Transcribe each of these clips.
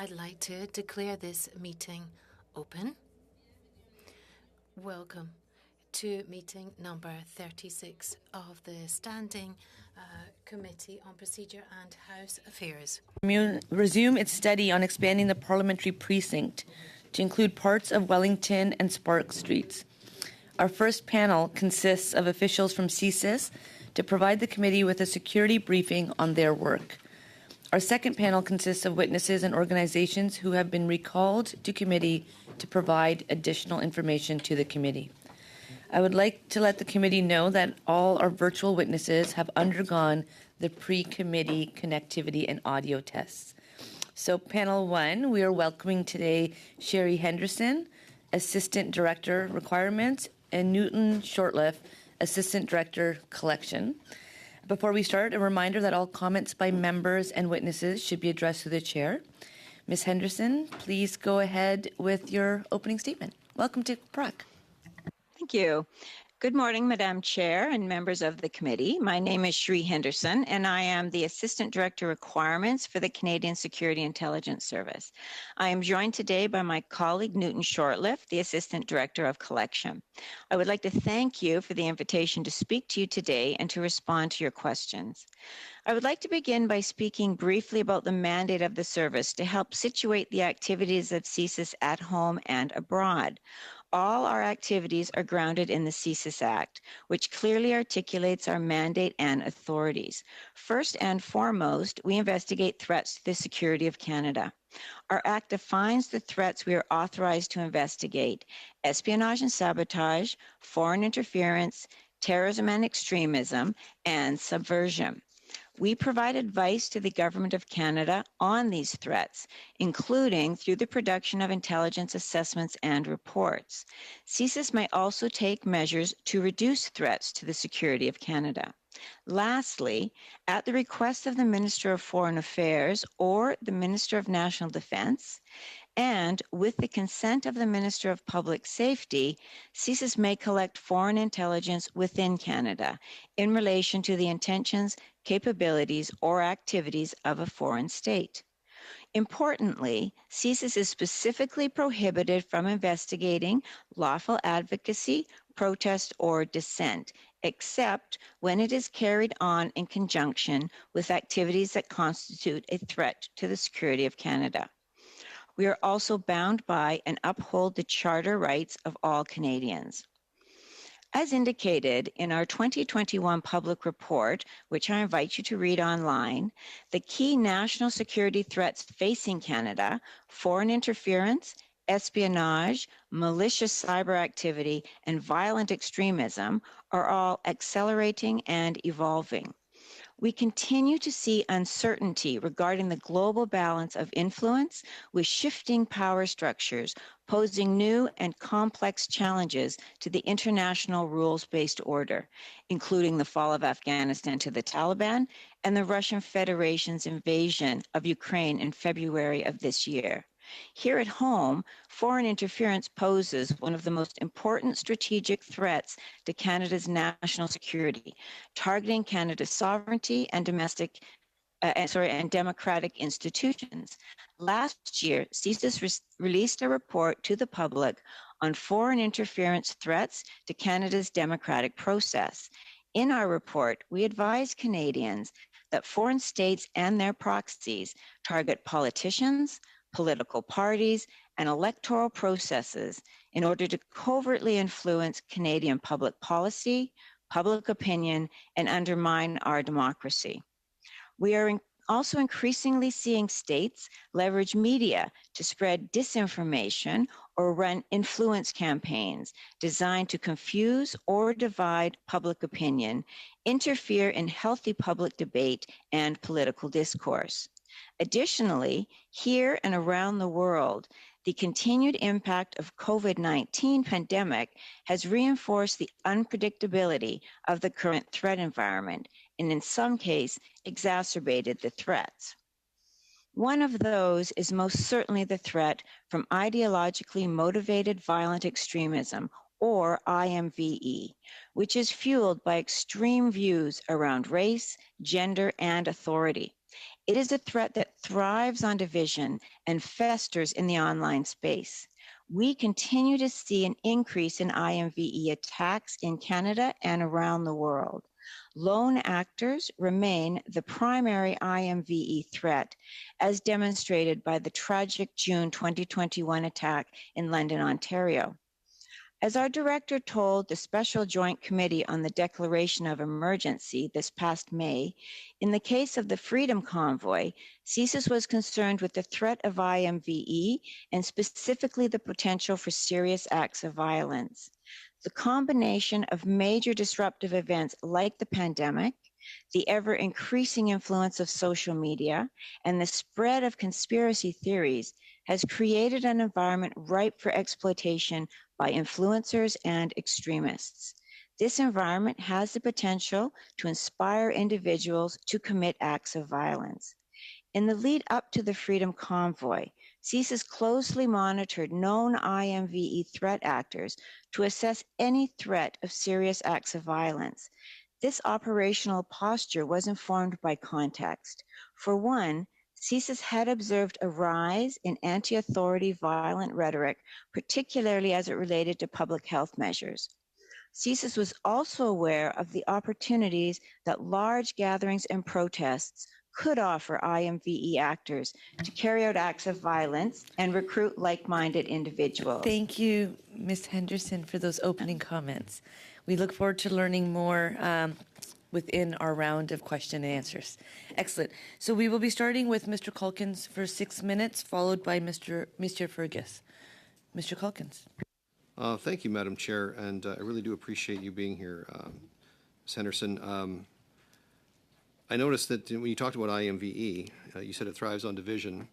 I'd like to declare this meeting open. Welcome to meeting number 36 of the Standing Committee on Procedure and House Affairs. Resume its study on expanding the parliamentary precinct to include parts of Wellington and Spark Streets. Our first panel consists of officials from CSIS to provide the committee with a security briefing on their work. Our second panel consists of witnesses and organizations who have been recalled to committee to provide additional information to the committee. I would like to let the committee know that all our virtual witnesses have undergone the pre-committee connectivity and audio tests. So panel one, we are welcoming today Sherry Henderson, Assistant Director Requirements, and Newton Shortliff, Assistant Director Collection. Before we start, a reminder that all comments by members and witnesses should be addressed to the chair. Ms. Henderson, please go ahead with your opening statement. Welcome to PROC. Thank you. Good morning, Madam Chair and members of the committee. My name is Sherry Henderson, and I am the Assistant Director Requirements for the Canadian Security Intelligence Service. I am joined today by my colleague, Newton Shortliff, the Assistant Director of Collection. I would like to thank you for the invitation to speak to you today and to respond to your questions. I would like to begin by speaking briefly about the mandate of the service to help situate the activities of CSIS at home and abroad. All our activities are grounded in the CSIS Act, which clearly articulates our mandate and authorities. First and foremost, we investigate threats to the security of Canada. Our Act defines the threats we are authorized to investigate: espionage and sabotage, foreign interference, terrorism and extremism, and subversion. We provide advice to the Government of Canada on these threats, including through the production of intelligence assessments and reports. CSIS may also take measures to reduce threats to the security of Canada. Lastly, at the request of the Minister of Foreign Affairs or the Minister of National Defence, and with the consent of the Minister of Public Safety, CSIS may collect foreign intelligence within Canada in relation to the intentions, capabilities, or activities of a foreign state. Importantly, CSIS is specifically prohibited from investigating lawful advocacy, protest, or dissent, except when it is carried on in conjunction with activities that constitute a threat to the security of Canada. We are also bound by and uphold the charter rights of all Canadians. As indicated in our 2021 public report, which I invite you to read online, the key national security threats facing Canada, foreign interference, espionage, malicious cyber activity, and violent extremism, are all accelerating and evolving. We continue to see uncertainty regarding the global balance of influence, with shifting power structures posing new and complex challenges to the international rules-based order, including the fall of Afghanistan to the Taliban and the Russian Federation's invasion of Ukraine in February of this year. Here at home, foreign interference poses one of the most important strategic threats to Canada's national security, targeting Canada's sovereignty and democratic institutions. Last year, CSIS released a report to the public on foreign interference threats to Canada's democratic process. In our report, we advise Canadians that foreign states and their proxies target politicians, political parties, and electoral processes in order to covertly influence Canadian public policy, public opinion, and undermine our democracy. We are also increasingly seeing states leverage media to spread disinformation or run influence campaigns designed to confuse or divide public opinion, interfere in healthy public debate and political discourse. Additionally, here and around the world, the continued impact of COVID-19 pandemic has reinforced the unpredictability of the current threat environment, and in some cases, exacerbated the threats. One of those is most certainly the threat from ideologically motivated violent extremism, or IMVE, which is fueled by extreme views around race, gender, and authority. It is a threat that thrives on division and festers in the online space. We continue to see an increase in IMVE attacks in Canada and around the world. Lone actors remain the primary IMVE threat, as demonstrated by the tragic June 2021 attack in London, Ontario. As our director told the Special Joint Committee on the Declaration of Emergency this past May, in the case of the Freedom Convoy, CSIS was concerned with the threat of IMVE and specifically the potential for serious acts of violence. The combination of major disruptive events like the pandemic, the ever-increasing influence of social media, and the spread of conspiracy theories has created an environment ripe for exploitation by influencers and extremists. This environment has the potential to inspire individuals to commit acts of violence. In the lead up to the Freedom Convoy, CSIS closely monitored known IMVE threat actors to assess any threat of serious acts of violence. This operational posture was informed by context. For one, CSIS had observed a rise in anti-authority violent rhetoric, particularly as it related to public health measures. CSIS was also aware of the opportunities that large gatherings and protests could offer IMVE actors to carry out acts of violence and recruit like-minded individuals. Thank you, Ms. Henderson, for those opening comments. We look forward to learning more within our round of question and answers. Excellent. So we will be starting with Mr. Calkins for 6 minutes, followed by Mr. Fergus. Mr. Calkins. Thank you, Madam Chair, and I really do appreciate you being here, Ms. Henderson. I noticed that when you talked about IMVE, you said it thrives on division,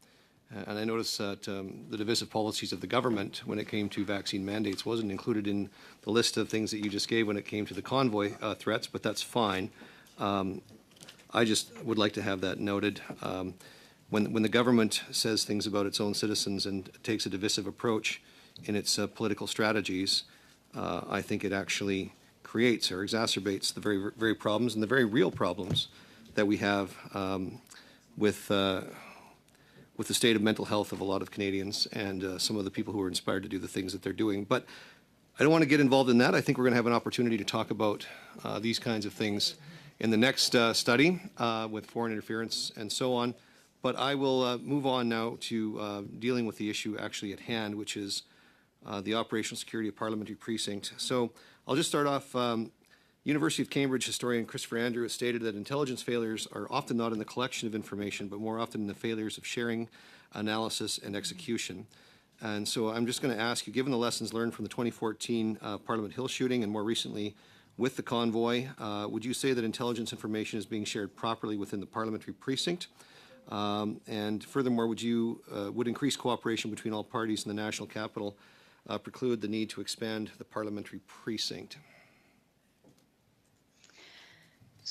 and I noticed that the divisive policies of the government when it came to vaccine mandates wasn't included in the list of things that you just gave when it came to the convoy threats, but that's fine. I just would like to have that noted. When the government says things about its own citizens and takes a divisive approach in its political strategies, I think it actually creates or exacerbates the very problems and the very real problems that we have with the state of mental health of a lot of Canadians and some of the people who are inspired to do the things that they're doing. But I don't want to get involved in that. I think we're going to have an opportunity to talk about these kinds of things in the next study with foreign interference and so on. But I will move on now to dealing with the issue actually at hand, which is the operational security of Parliamentary Precinct. So I'll just start off. University of Cambridge historian Christopher Andrew has stated that intelligence failures are often not in the collection of information, but more often in the failures of sharing, analysis, and execution. And so I'm just going to ask you, given the lessons learned from the 2014 Parliament Hill shooting and more recently with the convoy, would you say that intelligence information is being shared properly within the Parliamentary Precinct? And furthermore, would increased cooperation between all parties in the national capital preclude the need to expand the Parliamentary Precinct?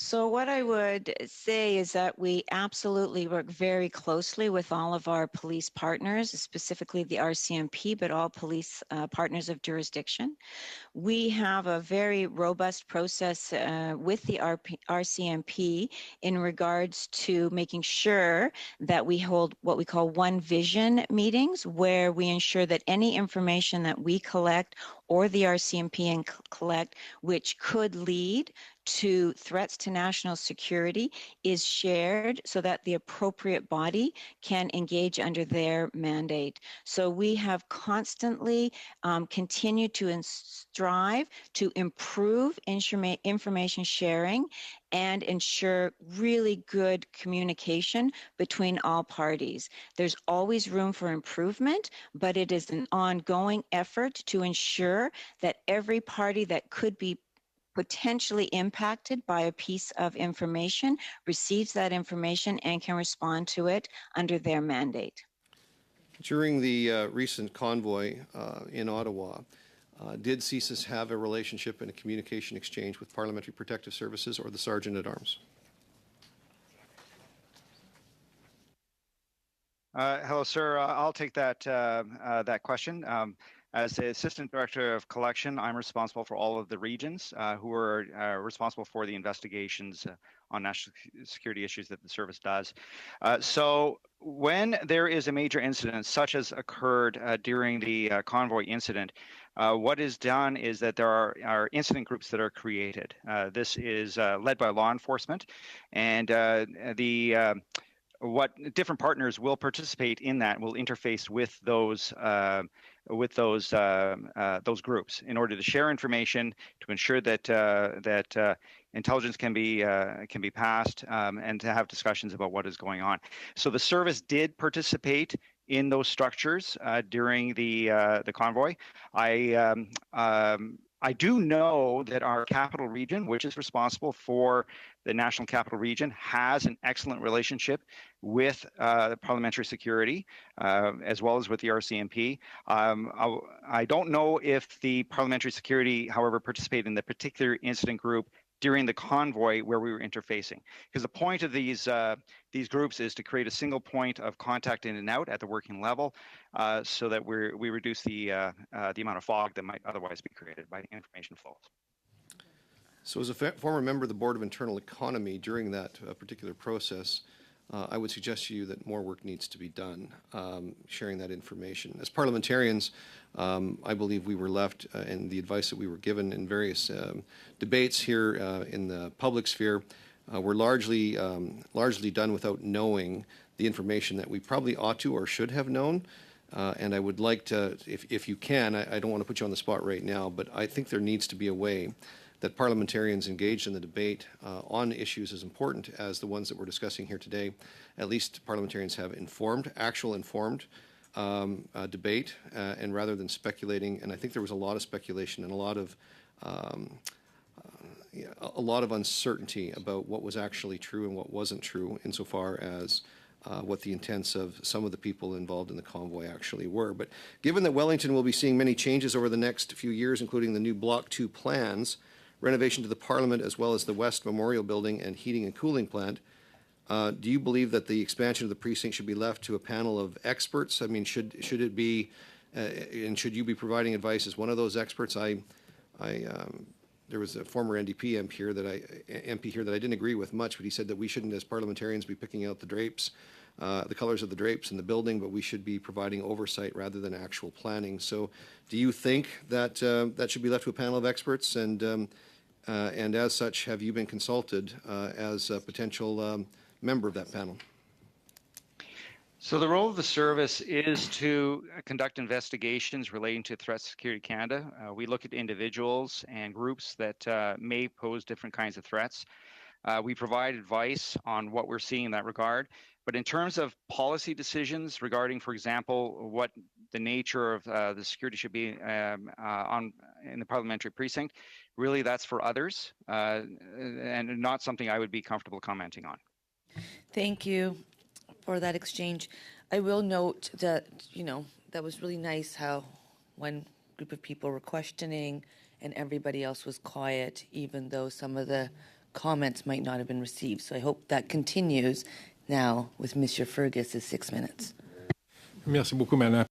So what I would say is that we absolutely work very closely with all of our police partners, specifically the RCMP, but all police partners of jurisdiction. We have a very robust process with the RCMP in regards to making sure that we hold what we call one vision meetings, where we ensure that any information that we collect or the RCMP collect, which could lead to threats to national security, is shared so that the appropriate body can engage under their mandate. So we have constantly continued to strive to improve information sharing and ensure really good communication between all parties. There's always room for improvement, but it is an ongoing effort to ensure that every party that could be potentially impacted by a piece of information receives that information and can respond to it under their mandate. During the recent convoy in Ottawa, did CSIS have a relationship and a communication exchange with Parliamentary Protective Services or the Sergeant-at-Arms? Hello, sir. I'll take that question. As the Assistant Director of Collection, I'm responsible for all of the regions who are responsible for the investigations on national security issues that the service does. So when there is a major incident, such as occurred during the convoy incident, what is done is that there are incident groups that are created. This is led by law enforcement, and what different partners will participate in that will interface with those groups in order to share information, to ensure that intelligence can be passed, and to have discussions about what is going on. So the service did participate in those structures during the convoy. I do know that our capital region, which is responsible for the National Capital Region, has an excellent relationship with parliamentary security, as well as with the RCMP. I don't know if the parliamentary security, however, participated in the particular incident group during the convoy where we were interfacing, because the point of these groups is to create a single point of contact in and out at the working level, so that we reduce the amount of fog that might otherwise be created by information flows. So as a former member of the Board of Internal Economy during that particular process, I would suggest to you that more work needs to be done sharing that information. As parliamentarians, I believe we were left, and the advice that we were given in various debates here in the public sphere were largely done without knowing the information that we probably ought to or should have known. And I would like to, if you can, I don't want to put you on the spot right now, but I think there needs to be a way that parliamentarians engaged in the debate on issues as important as the ones that we're discussing here today, at least parliamentarians have actual informed debate, and rather than speculating, and I think there was a lot of speculation and a lot of uncertainty about what was actually true and what wasn't true insofar as what the intents of some of the people involved in the convoy actually were. But given that Wellington will be seeing many changes over the next few years, including the new Block 2 plans, renovation to the Parliament, as well as the West Memorial Building and heating and cooling plant, do you believe that the expansion of the precinct should be left to a panel of experts? I mean, should it be, and should you be providing advice as one of those experts? There was a former NDP MP here that I didn't agree with much, but he said that we shouldn't, as parliamentarians, be picking out the drapes, the colors of the drapes in the building, but we should be providing oversight rather than actual planning. So, do you think that that should be left to a panel of experts? And as such, have you been consulted as a potential member of that panel? So the role of the service is to conduct investigations relating to threats to Security Canada. We look at individuals and groups that may pose different kinds of threats. We provide advice on what we're seeing in that regard. But in terms of policy decisions regarding, for example, what the nature of the security should be in the parliamentary precinct, really that's for others, and not something I would be comfortable commenting on. Thank you for that exchange. I will note that, that was really nice how one group of people were questioning and everybody else was quiet, even though some of the comments might not have been received. So I hope that continues now with Mr. Fergus's 6 minutes. Merci beaucoup, Madame.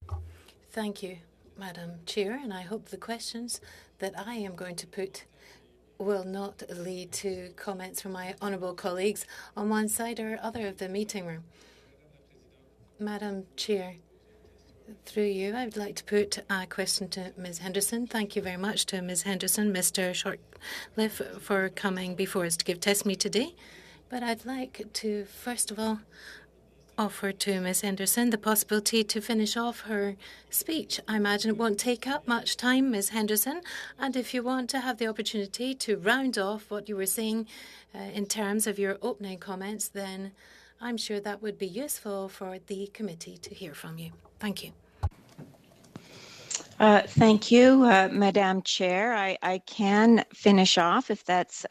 Thank you, Madam Chair, and I hope the questions that I am going to put will not lead to comments from my honourable colleagues on one side or other of the meeting room. Madam Chair, through you, I would like to put a question to Ms. Henderson. Thank you very much to Ms. Henderson, Mr. Shortliff, for coming before us to give testimony today. But I'd like to, first of all, offer to Ms. Henderson the possibility to finish off her speech. I imagine it won't take up much time, Ms. Henderson, and if you want to have the opportunity to round off what you were saying in terms of your opening comments, then I'm sure that would be useful for the committee to hear from you. Thank you. Thank you, Madam Chair. I can finish off if that's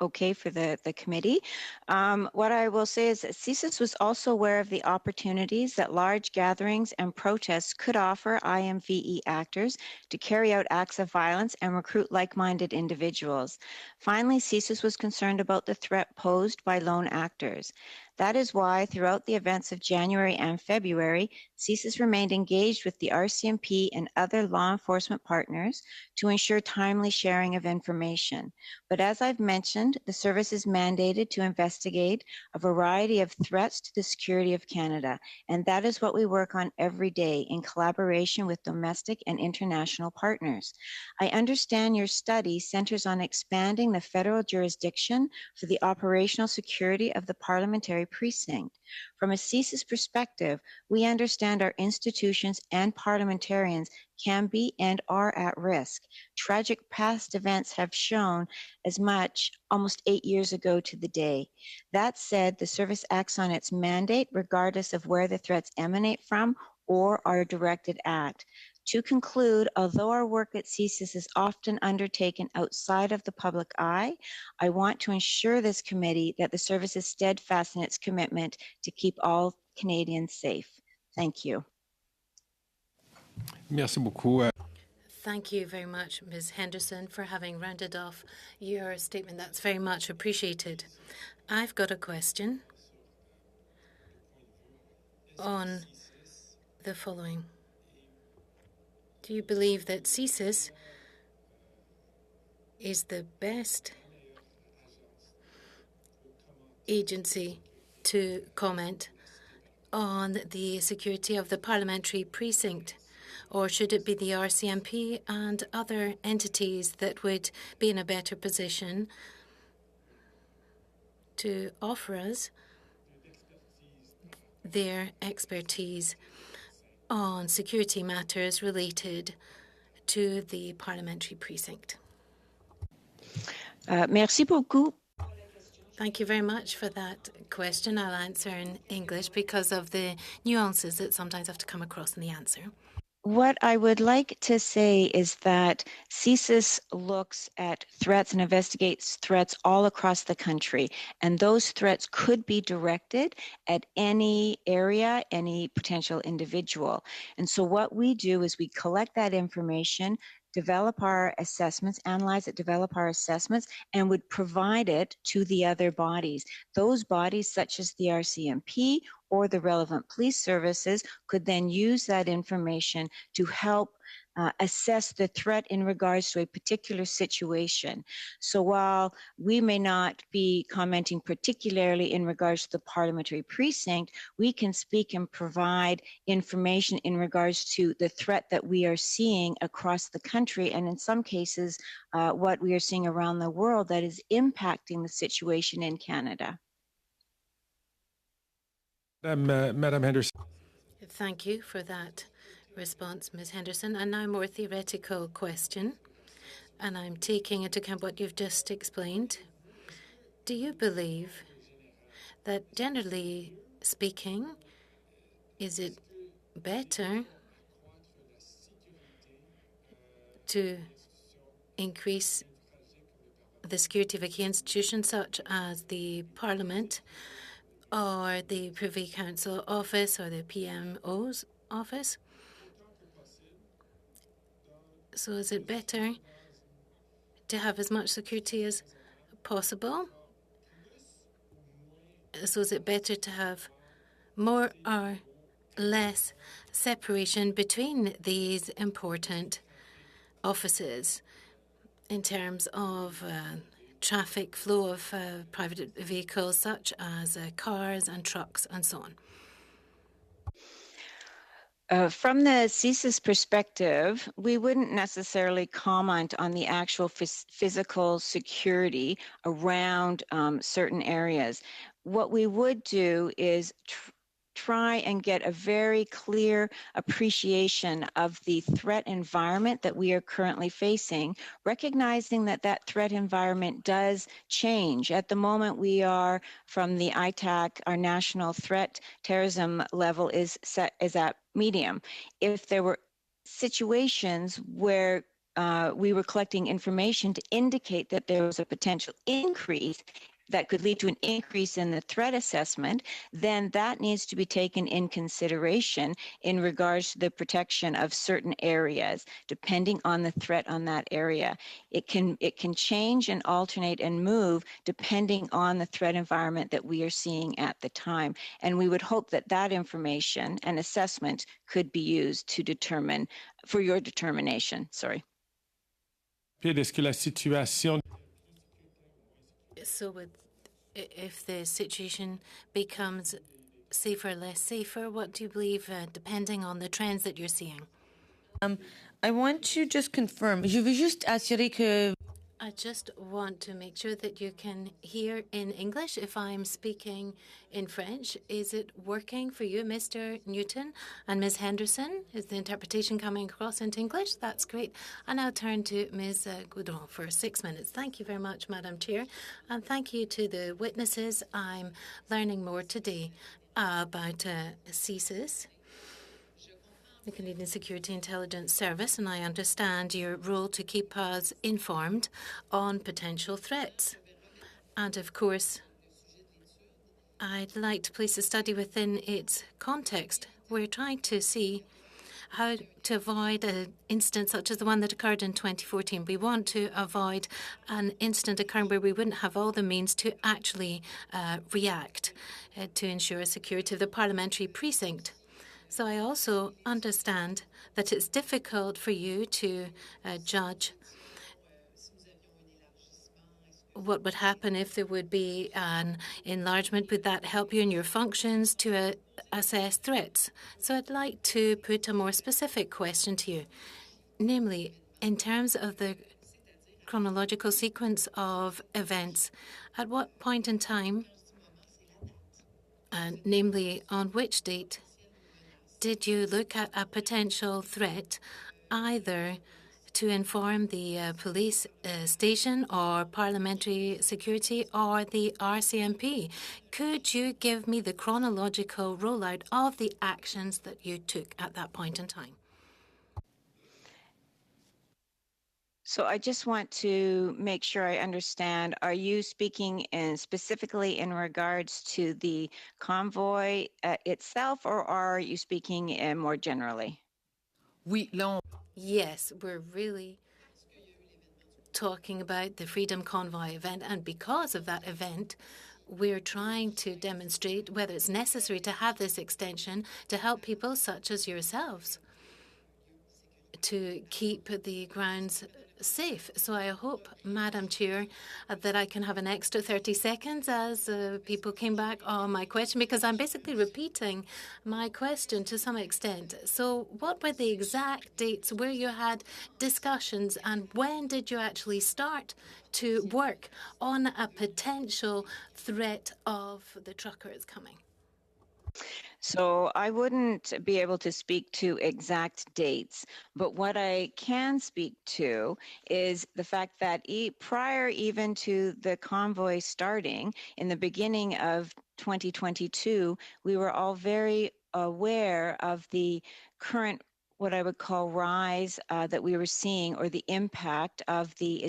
okay for the committee. What I will say is that CSIS was also aware of the opportunities that large gatherings and protests could offer IMVE actors to carry out acts of violence and recruit like-minded individuals. Finally, CSIS was concerned about the threat posed by lone actors. That is why, throughout the events of January and February, CSIS remained engaged with the RCMP and other law enforcement partners to ensure timely sharing of information. But as I've mentioned, the service is mandated to investigate a variety of threats to the security of Canada, and that is what we work on every day in collaboration with domestic and international partners. I understand your study centers on expanding the federal jurisdiction for the operational security of the parliamentary precinct. From a CSIS perspective, we understand our institutions and parliamentarians can be and are at risk. Tragic past events have shown as much almost 8 years ago to the day. That said, the service acts on its mandate regardless of where the threats emanate from or are directed at. To conclude, although our work at CSIS is often undertaken outside of the public eye, I want to assure this committee that the service is steadfast in its commitment to keep all Canadians safe. Thank you. Merci beaucoup. Thank you very much, Ms. Henderson, for having rounded off your statement. That's very much appreciated. I've got a question on the following. Do you believe that CSIS is the best agency to comment on the security of the parliamentary precinct? Or should it be the RCMP and other entities that would be in a better position to offer us their expertise on security matters related to the parliamentary precinct? Merci beaucoup. Thank you very much for that question. I'll answer in English because of the nuances that sometimes have to come across in the answer. What I would like to say is that CSIS looks at threats and investigates threats all across the country, and those threats could be directed at any area, any potential individual. And so what we do is we collect that information, develop our assessments, analyze it, develop our assessments, and would provide it to the other bodies. Those bodies, such as the RCMP or the relevant police services, could then use that information to help assess the threat in regards to a particular situation. So while we may not be commenting particularly in regards to the parliamentary precinct, we can speak and provide information in regards to the threat that we are seeing across the country, and in some cases, what we are seeing around the world that is impacting the situation in Canada. Madam Henderson. Thank you for that response, Ms. Henderson. And now a more theoretical question, and I'm taking into account what you've just explained. Do you believe that, generally speaking, is it better to increase the security of a key institution such as the Parliament or the Privy Council Office or the PMO's office? So is it better to have as much security as possible? So is it better to have more or less separation between these important offices in terms of traffic flow of private vehicles such as cars and trucks and so on? From the CSIS perspective, we wouldn't necessarily comment on the actual physical security around certain areas. What we would do is try and get a very clear appreciation of the threat environment that we are currently facing, recognizing that that threat environment does change. At the moment, we are from the ITAC, our national threat terrorism level is at medium. If there were situations where we were collecting information to indicate that there was a potential increase that could lead to an increase in the threat assessment, then that needs to be taken in consideration in regards to the protection of certain areas, depending on the threat on that area. It can change and alternate and move depending on the threat environment that we are seeing at the time. And we would hope that that information and assessment could be used to determine, for your determination, sorry. Est-ce que la situation So if the situation becomes safer or less safer, what do you believe, depending on the trends that you're seeing? I want to just confirm. Je veux juste assurer que I just want to make sure that you can hear in English if I'm speaking in French. Is it working for you, Mr. Newton and Ms. Henderson? Is the interpretation coming across into English? That's great. And I'll turn to Ms. Goudron for 6 minutes. Thank you very much, Madam Chair. And thank you to the witnesses. I'm learning more today about CSIS, the Canadian Security Intelligence Service, and I understand your role to keep us informed on potential threats. And of course, I'd like to place the study within its context. We're trying to see how to avoid an incident such as the one that occurred in 2014. We want to avoid an incident occurring where we wouldn't have all the means to actually react to ensure security of the parliamentary precinct. So I also understand that it's difficult for you to judge what would happen if there would be an enlargement. Would that help you in your functions to assess threats? So I'd like to put a more specific question to you, namely, in terms of the chronological sequence of events, at what point in time, namely on which date, did you look at a potential threat either to inform the police station or parliamentary security or the RCMP? Could you give me the chronological rollout of the actions that you took at that point in time? So I just want to make sure I understand. Are you speaking specifically in regards to the convoy itself, or are you speaking more generally? Yes, we're really talking about the Freedom Convoy event, and because of that event, we're trying to demonstrate whether it's necessary to have this extension to help people such as yourselves to keep the grounds safe. So I hope, Madam Chair, that I can have an extra 30 seconds as people came back on my question, because I'm basically repeating my question to some extent. So what were the exact dates where you had discussions, and when did you actually start to work on a potential threat of the truckers coming? So I wouldn't be able to speak to exact dates, but what I can speak to is the fact that prior even to the convoy starting in the beginning of 2022, we were all very aware of the current, what I would call, rise that we were seeing, or the impact of the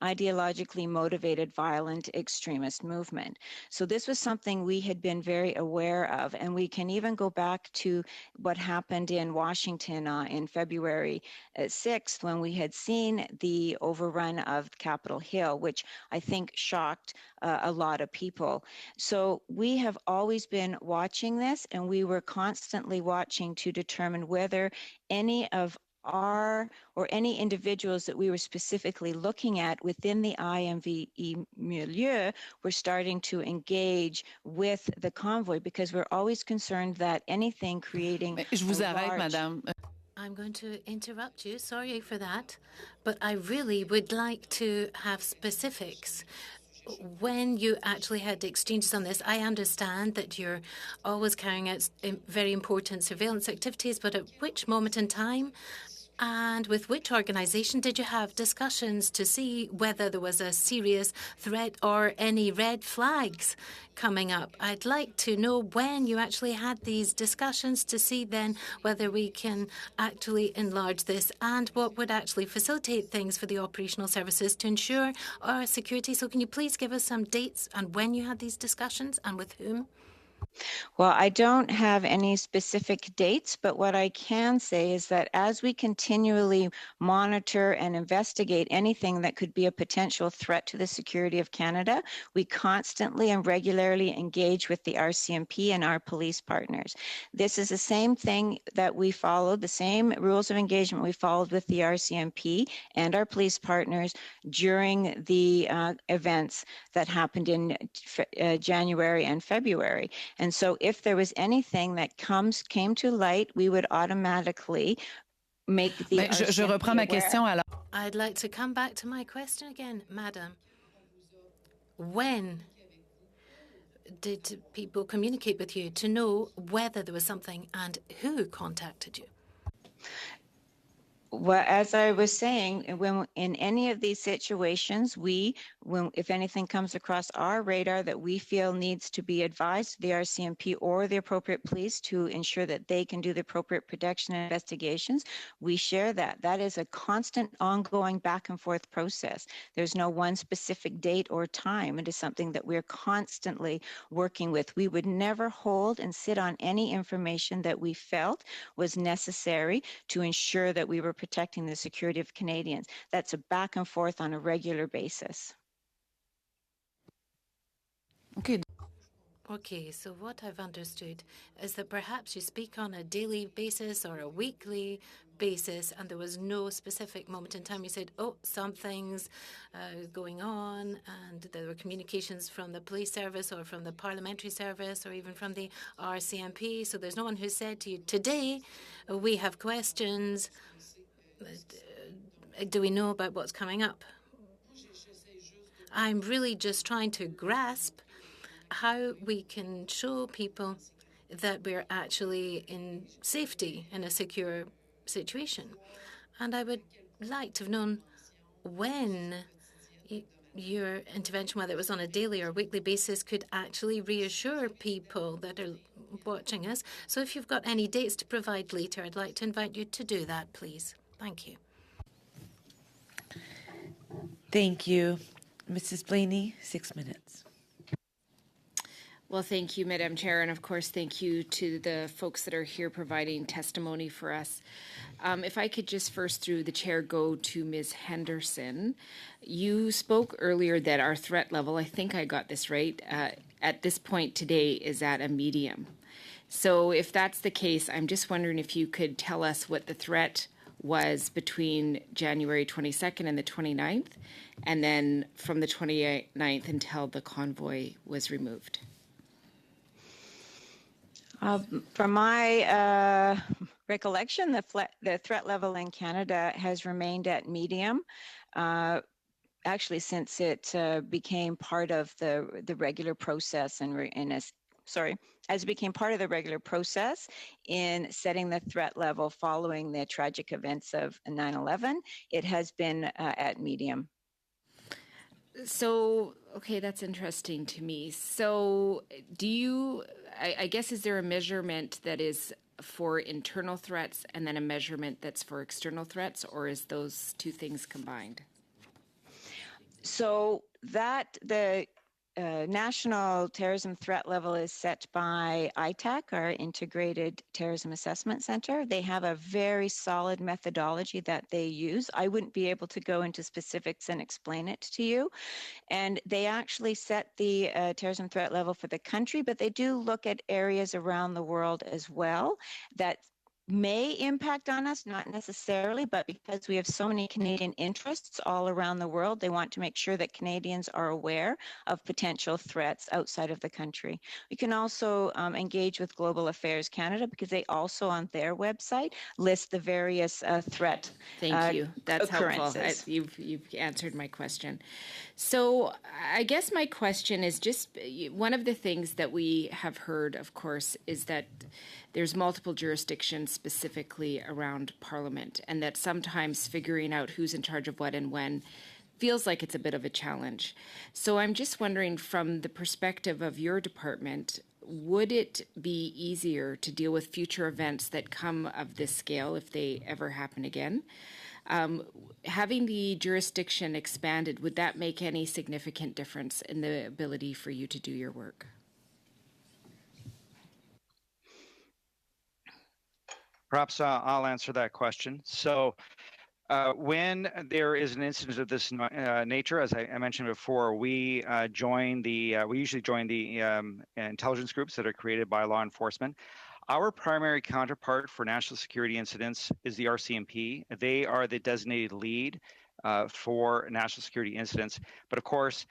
ideologically motivated violent extremist movement. So this was something we had been very aware of, and we can even go back to what happened in Washington in February 6th, when we had seen the overrun of Capitol Hill, which I think shocked a lot of people. So we have always been watching this, and we were constantly watching to determine whether any of our, or any individuals that we were specifically looking at within the IMVE milieu were starting to engage with the convoy, because we're always concerned that anything creating Je vous arrête, madame. I'm going to interrupt you. Sorry for that. But I really would like to have specifics. When you actually had exchanges on this, I understand that you're always carrying out very important surveillance activities, but at which moment in time And with which organisation did you have discussions to see whether there was a serious threat or any red flags coming up? I'd like to know when you actually had these discussions to see then whether we can actually enlarge this and what would actually facilitate things for the operational services to ensure our security. So can you please give us some dates and when you had these discussions and with whom? Well, I don't have any specific dates, but what I can say is that as we continually monitor and investigate anything that could be a potential threat to the security of Canada, we constantly and regularly engage with the RCMP and our police partners. This is the same thing that we followed, the same rules of engagement we followed with the RCMP and our police partners during the events that happened in January and February. And so if there was anything that came to light, we would automatically make the Je reprends ma question alors. I'd like to come back to my question again, Madam. When did people communicate with you to know whether there was something and who contacted you? Well, as I was saying, when in any of these situations, if anything comes across our radar that we feel needs to be advised to the RCMP or the appropriate police to ensure that they can do the appropriate protection and investigations, we share that. That is a constant, ongoing back and forth process. There's no one specific date or time. It is something that we're constantly working with. We would never hold and sit on any information that we felt was necessary to ensure that we were protecting the security of Canadians. That's a back and forth on a regular basis. Okay, so what I've understood is that perhaps you speak on a daily basis or a weekly basis, and there was no specific moment in time you said, oh, something's going on, and there were communications from the police service or from the parliamentary service or even from the RCMP. So there's no one who said to you, today we have questions. Do we know about what's coming up? I'm really just trying to grasp how we can show people that we're actually in safety in a secure situation. And I would like to have known when your intervention, whether it was on a daily or weekly basis, could actually reassure people that are watching us. So if you've got any dates to provide later, I'd like to invite you to do that, please. Thank you. Thank you. Mrs. Blaney, 6 minutes. Well, thank you, Madam Chair, and of course, thank you to the folks that are here providing testimony for us. If I could just first, through the chair, go to Ms. Henderson. You spoke earlier that our threat level, I think I got this right, at this point today is at a medium. So if that's the case, I'm just wondering if you could tell us what the threat was between January 22nd and the 29th, and then from the 29th until the convoy was removed. From my recollection, the threat level in Canada has remained at medium, actually since it became part of the regular process as it became part of the regular process in setting the threat level following the tragic events of 9/11, it has been at medium. So, okay, that's interesting to me. So I guess, is there a measurement that is for internal threats and then a measurement that's for external threats, or is those two things combined? So that the national terrorism threat level is set by ITAC, our Integrated Terrorism Assessment Center. They have a very solid methodology that they use. I wouldn't be able to go into specifics and explain it to you. And they actually set the terrorism threat level for the country, but they do look at areas around the world as well that may impact on us, not necessarily, but because we have so many Canadian interests all around the world, they want to make sure that Canadians are aware of potential threats outside of the country. We can also engage with Global Affairs Canada because they also on their website list the various threat Thank you. That's occurrences. helpful. You've answered my question. So I guess my question is just one of the things that we have heard, of course, is that there's multiple jurisdictions specifically around Parliament, and that sometimes figuring out who's in charge of what and when feels like it's a bit of a challenge. So I'm just wondering, from the perspective of your department, would it be easier to deal with future events that come of this scale if they ever happen again? Having the jurisdiction expanded, would that make any significant difference in the ability for you to do your work? Perhaps I'll answer that question. So when there is an incident of this nature, as I mentioned before, we usually join the intelligence groups that are created by law enforcement. Our primary counterpart for national security incidents is the RCMP. They are the designated lead for national security incidents. But of course,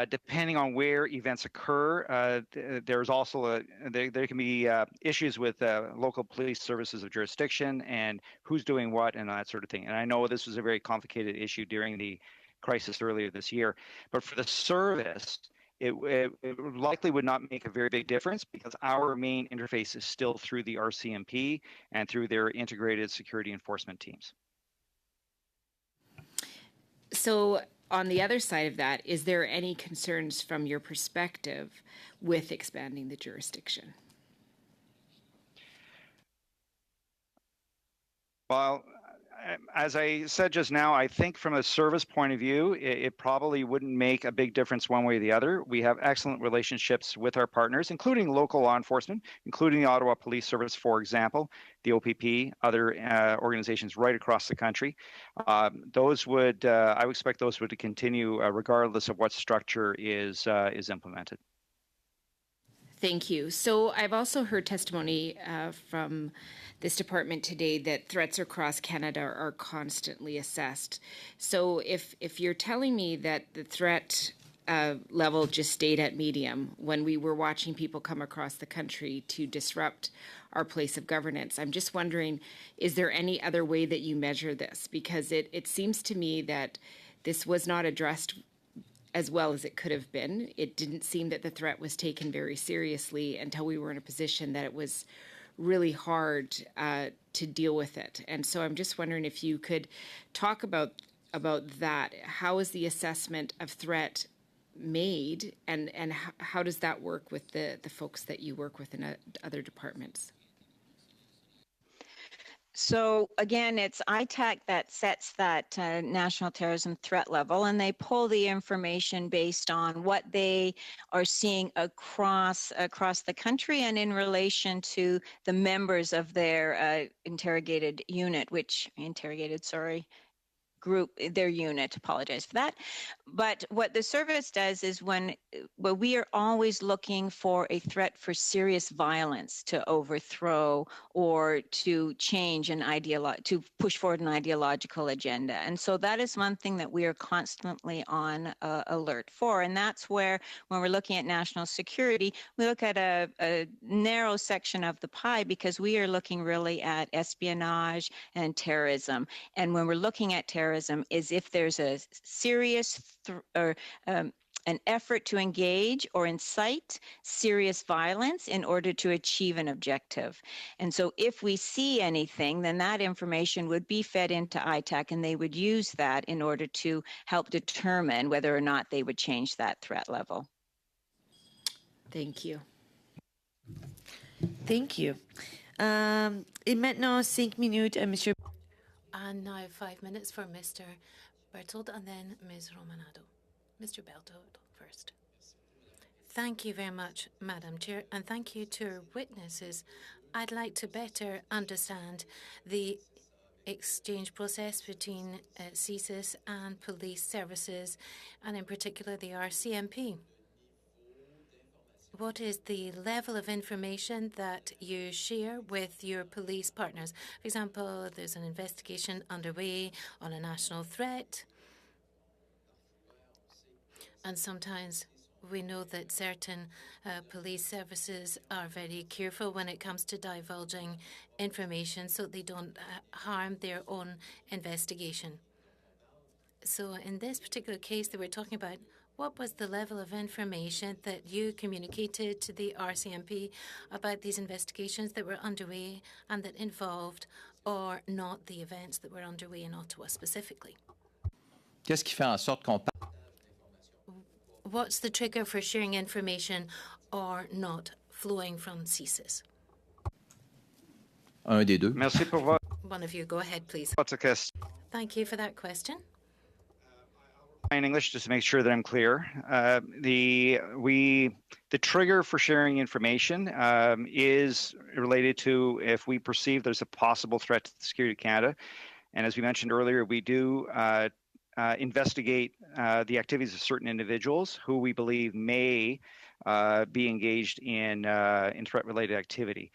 depending on where events occur, there's also there can be issues with local police services of jurisdiction and who's doing what and that sort of thing. And I know this was a very complicated issue during the crisis earlier this year. But for the service, it likely would not make a very big difference because our main interface is still through the RCMP and through their integrated security enforcement teams. So on the other side of that, is there any concerns from your perspective with expanding the jurisdiction? Well, as I said just now, I think from a service point of view, it probably wouldn't make a big difference one way or the other. We have excellent relationships with our partners, including local law enforcement, including the Ottawa Police Service, for example, the OPP, other organizations right across the country. I would expect those would continue regardless of what structure is implemented. Thank you. So I've also heard testimony from this department today that threats across Canada are constantly assessed. So if you're telling me that the threat level just stayed at medium when we were watching people come across the country to disrupt our place of governance, I'm just wondering, is there any other way that you measure this? Because it seems to me that this was not addressed as well as it could have been. It didn't seem that the threat was taken very seriously until we were in a position that it was really hard to deal with it. And so I'm just wondering if you could talk about that. How is the assessment of threat made, and how does that work with the folks that you work with in other departments? So again, it's ITAC that sets that national terrorism threat level, and they pull the information based on what they are seeing across the country and in relation to the members of their their unit, apologize for that. But what the service does is when we are always looking for a threat for serious violence to overthrow or to change to push forward an ideological agenda. And so that is one thing that we are constantly on alert for. And that's where, when we're looking at national security, we look at a narrow section of the pie because we are looking really at espionage and terrorism. And when we're looking at terrorism, is if there's a serious an effort to engage or incite serious violence in order to achieve an objective. And so if we see anything, then that information would be fed into ITAC, and they would use that in order to help determine whether or not they would change that threat level. Thank you. Thank you. Et maintenant, 5 minutes à Monsieur. And now 5 minutes for Mr. Berthold and then Ms. Romanado. Mr. Berthold first. Thank you very much, Madam Chair, and thank you to our witnesses. I'd like to better understand the exchange process between CSIS and police services, and in particular the RCMP. What is the level of information that you share with your police partners? For example, there's an investigation underway on a national threat, and sometimes we know that certain police services are very careful when it comes to divulging information so they don't harm their own investigation. So in this particular case that we're talking about, What was the level of information that you communicated to the RCMP about these investigations that were underway and that involved or not the events that were underway in Ottawa specifically? Qu'est-ce qui fait en sorte qu'on parle? What's the trigger for sharing information or not flowing from CSIS? Un des deux. Merci pour One of you, go ahead, please. votre question. Thank you for that question. In English, just to make sure that I'm clear, the trigger for sharing information is related to if we perceive there's a possible threat to the security of Canada, and as we mentioned earlier, we do investigate the activities of certain individuals who we believe may be engaged in threat-related activity.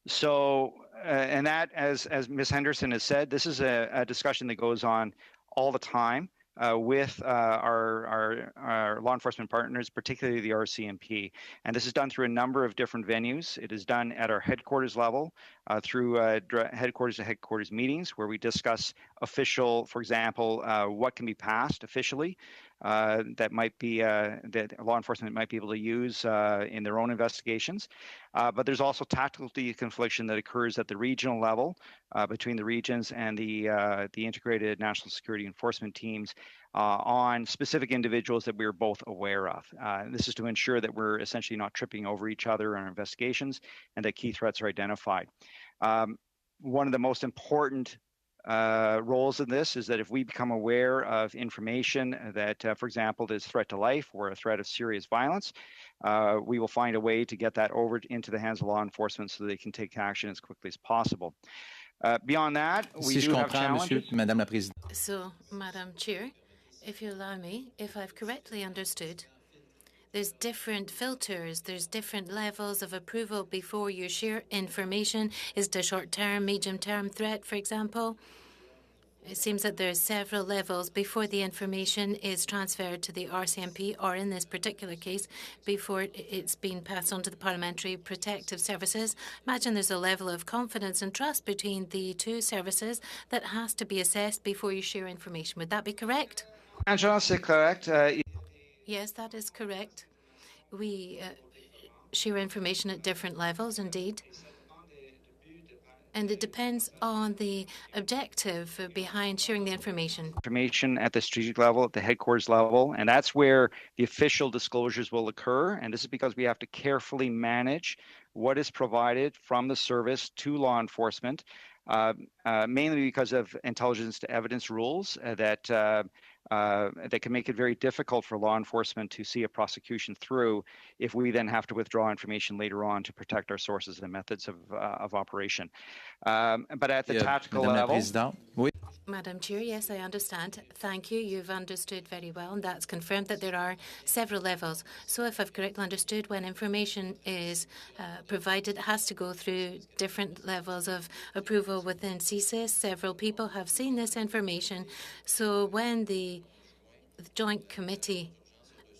So, and that, as Ms. Henderson has said, this is a discussion that goes on all the time. With our law enforcement partners, particularly the RCMP. And this is done through a number of different venues. It is done at our headquarters level through headquarters to headquarters meetings where we discuss official, for example, what can be passed officially that might be that law enforcement might be able to use in their own investigations. But there's also tactical deconfliction that occurs at the regional level between the regions and the integrated national security enforcement teams on specific individuals that we're both aware of. This is to ensure that we're essentially not tripping over each other in our investigations and that key threats are identified. One of the most important roles in this is that if we become aware of information that, for example, there's a threat to life or a threat of serious violence, we will find a way to get that over into the hands of law enforcement so they can take action as quickly as possible. Beyond that, we do have challenges. Madame la Présidente. So, Madam Chair, if you allow me, if I've correctly understood, there's different filters, there's different levels of approval before you share information. Is it a short-term, medium-term threat, for example? It seems that there's several levels before the information is transferred to the RCMP, or in this particular case, before it's been passed on to the Parliamentary Protective Services. Imagine there's a level of confidence and trust between the two services that has to be assessed before you share information. Would that be correct? Angela, c'est correct. Yes, that is correct. We share information at different levels, indeed. And it depends on the objective behind sharing the information. Information at the strategic level, at the headquarters level, and that's where the official disclosures will occur. And this is because we have to carefully manage what is provided from the service to law enforcement, mainly because of intelligence to evidence rules that can make it very difficult for law enforcement to see a prosecution through if we then have to withdraw information later on to protect our sources and methods of operation. But at the tactical Madame la level, Présidente. Oui. Madam Chair, yes, I understand. Thank you. You've understood very well, and that's confirmed that there are several levels. So if I've correctly understood, when information is provided, it has to go through different levels of approval within CSIS. Several people have seen this information. So when the Joint Committee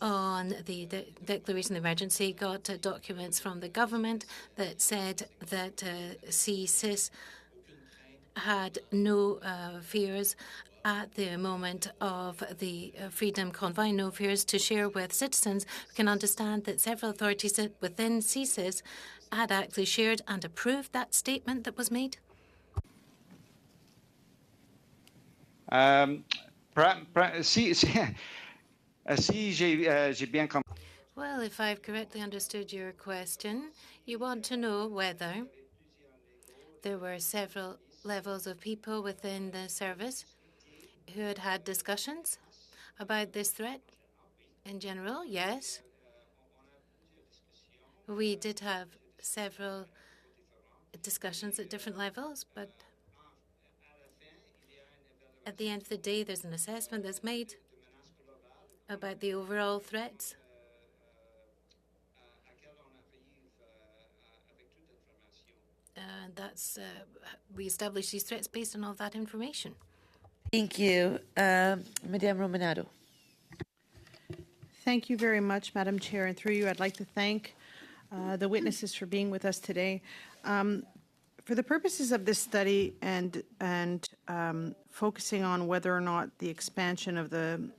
on the declaration of emergency got documents from the government that said that CSIS had no fears at the moment of the Freedom Convoy, no fears to share with citizens. We can understand that several authorities within CSIS had actually shared and approved that statement that was made. Well, if I've correctly understood your question, you want to know whether there were several levels of people within the service who had had discussions about this threat in general. Yes. We did have several discussions at different levels, but at the end of the day, there's an assessment that's made about the overall threats. And that's we establish these threats based on all that information. Thank you. Madame Romanado. Thank you very much, Madam Chair. And through you, I'd like to thank the witnesses for being with us today. For the purposes of this study and focusing on whether or not the expansion of the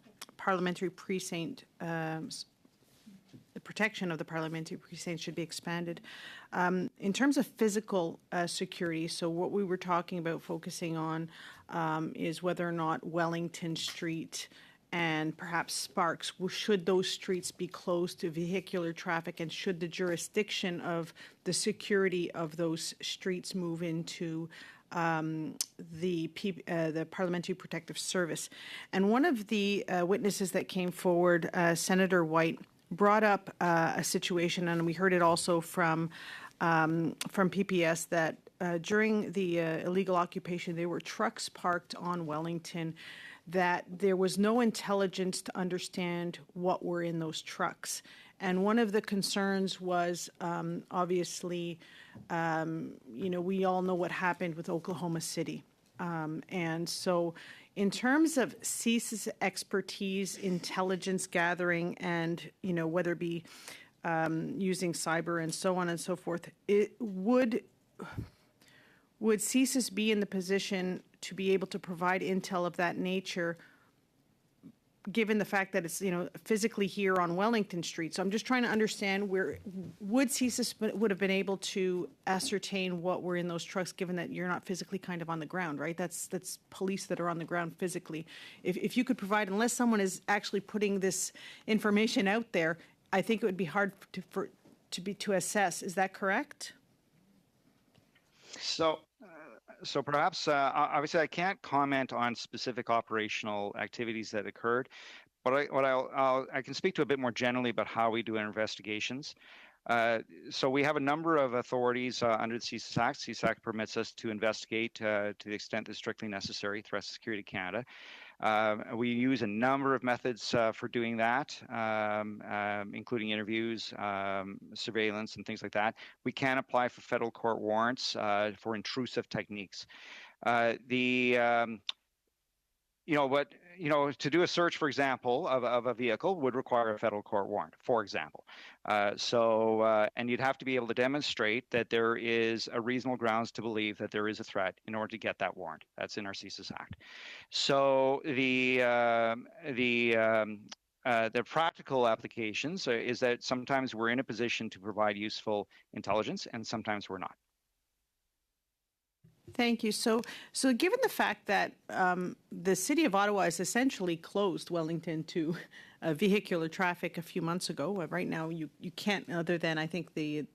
parliamentary precinct, the protection of the parliamentary precinct should be expanded. In terms of physical security, so what we were talking about focusing on is whether or not Wellington Street and perhaps Sparks, should those streets be closed to vehicular traffic, and should the jurisdiction of the security of those streets move into the Parliamentary Protective Service? And one of the witnesses that came forward, Senator White, brought up a situation, and we heard it also from PPS, that during the illegal occupation, there were trucks parked on Wellington, that there was no intelligence to understand what were in those trucks. And one of the concerns was, obviously, we all know what happened with Oklahoma City. And so in terms of CSIS expertise, intelligence gathering, and, whether it be using cyber and so on and so forth, would CSIS be in the position to be able to provide intel of that nature, given the fact that it's, physically here on Wellington Street? So I'm just trying to understand, where would CSIS would have been able to ascertain what were in those trucks, given that you're not physically kind of on the ground, right? That's police that are on the ground physically. If you could provide, unless someone is actually putting this information out there, I think it would be hard to assess. Is that correct? So perhaps, obviously, I can't comment on specific operational activities that occurred, but I can speak to a bit more generally about how we do our investigations. So we have a number of authorities under the CSIS Act. CSIS Act permits us to investigate to the extent that's strictly necessary, threats to security to Canada. We use a number of methods for doing that, including interviews, surveillance, and things like that. We can apply for federal court warrants for intrusive techniques. To do a search, for example, of a vehicle would require a federal court warrant, for example. And you'd have to be able to demonstrate that there is a reasonable grounds to believe that there is a threat in order to get that warrant. That's in our CSIS Act. So the practical applications is that sometimes we're in a position to provide useful intelligence, and sometimes we're not. Thank you. So given the fact that the City of Ottawa has essentially closed Wellington to vehicular traffic a few months ago, right now you can't, other than I think the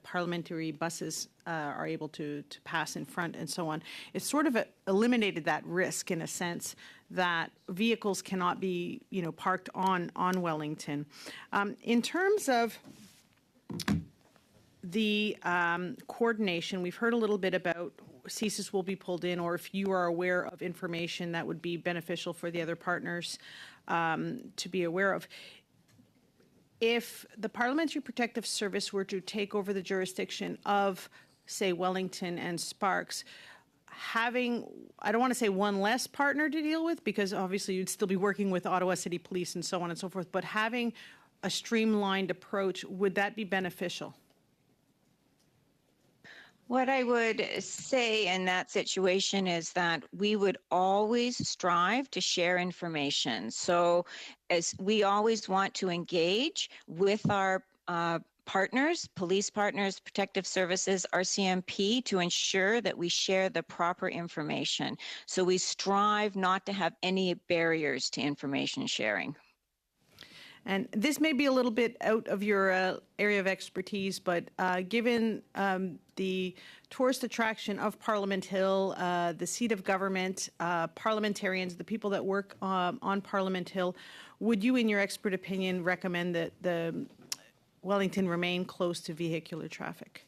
parliamentary buses are able to pass in front and so on, it's sort of eliminated that risk in a sense that vehicles cannot be, parked on Wellington. In terms of the coordination, we've heard a little bit about CSIS will be pulled in, or if you are aware of information that would be beneficial for the other partners to be aware of. If the Parliamentary Protective Service were to take over the jurisdiction of, say, Wellington and Sparks, having, I don't want to say one less partner to deal with, because obviously you'd still be working with Ottawa City Police and so on and so forth, but having a streamlined approach, would that be beneficial? What I would say in that situation is that we would always strive to share information. So as we always want to engage with our partners, police partners, protective services, RCMP, to ensure that we share the proper information. So we strive not to have any barriers to information sharing. And this may be a little bit out of your area of expertise, but given the tourist attraction of Parliament Hill, the seat of government, parliamentarians, the people that work on Parliament Hill, would you, in your expert opinion, recommend that the Wellington remain close to vehicular traffic?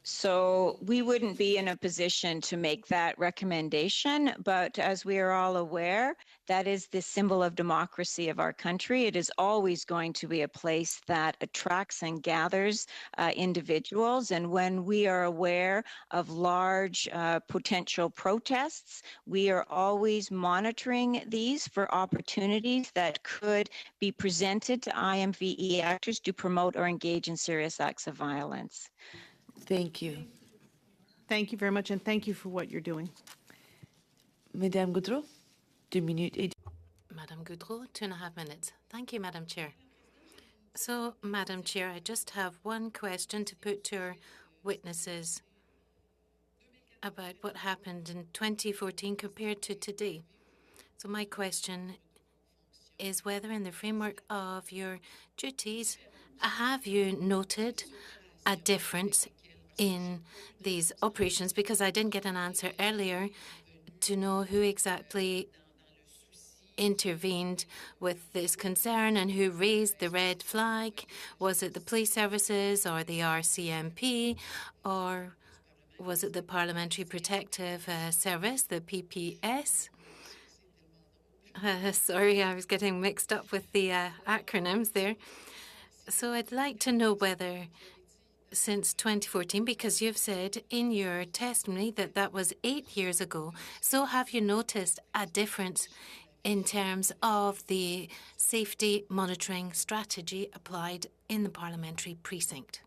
So we wouldn't be in a position to make that recommendation, but as we are all aware, that is the symbol of democracy of our country. It is always going to be a place that attracts and gathers individuals. And when we are aware of large potential protests, we are always monitoring these for opportunities that could be presented to IMVE actors to promote or engage in serious acts of violence. Thank you. Thank you very much, and thank you for what you're doing. Madame Gaudreau, 2 minutes et... Madame Goudreau, 2.5 minutes. Thank you, Madam Chair. So, Madam Chair, I just have one question to put to our witnesses about what happened in 2014 compared to today. So my question is whether in the framework of your duties, have you noted a difference in these operations? Because I didn't get an answer earlier to know who exactly intervened with this concern and who raised the red flag. Was it the police services or the RCMP, or was it the Parliamentary Protective Service, the PPS? Sorry, I was getting mixed up with the acronyms there. So I'd like to know whether since 2014, because you've said in your testimony that that was 8 years ago, so have you noticed a difference in terms of the safety monitoring strategy applied in the parliamentary precinct?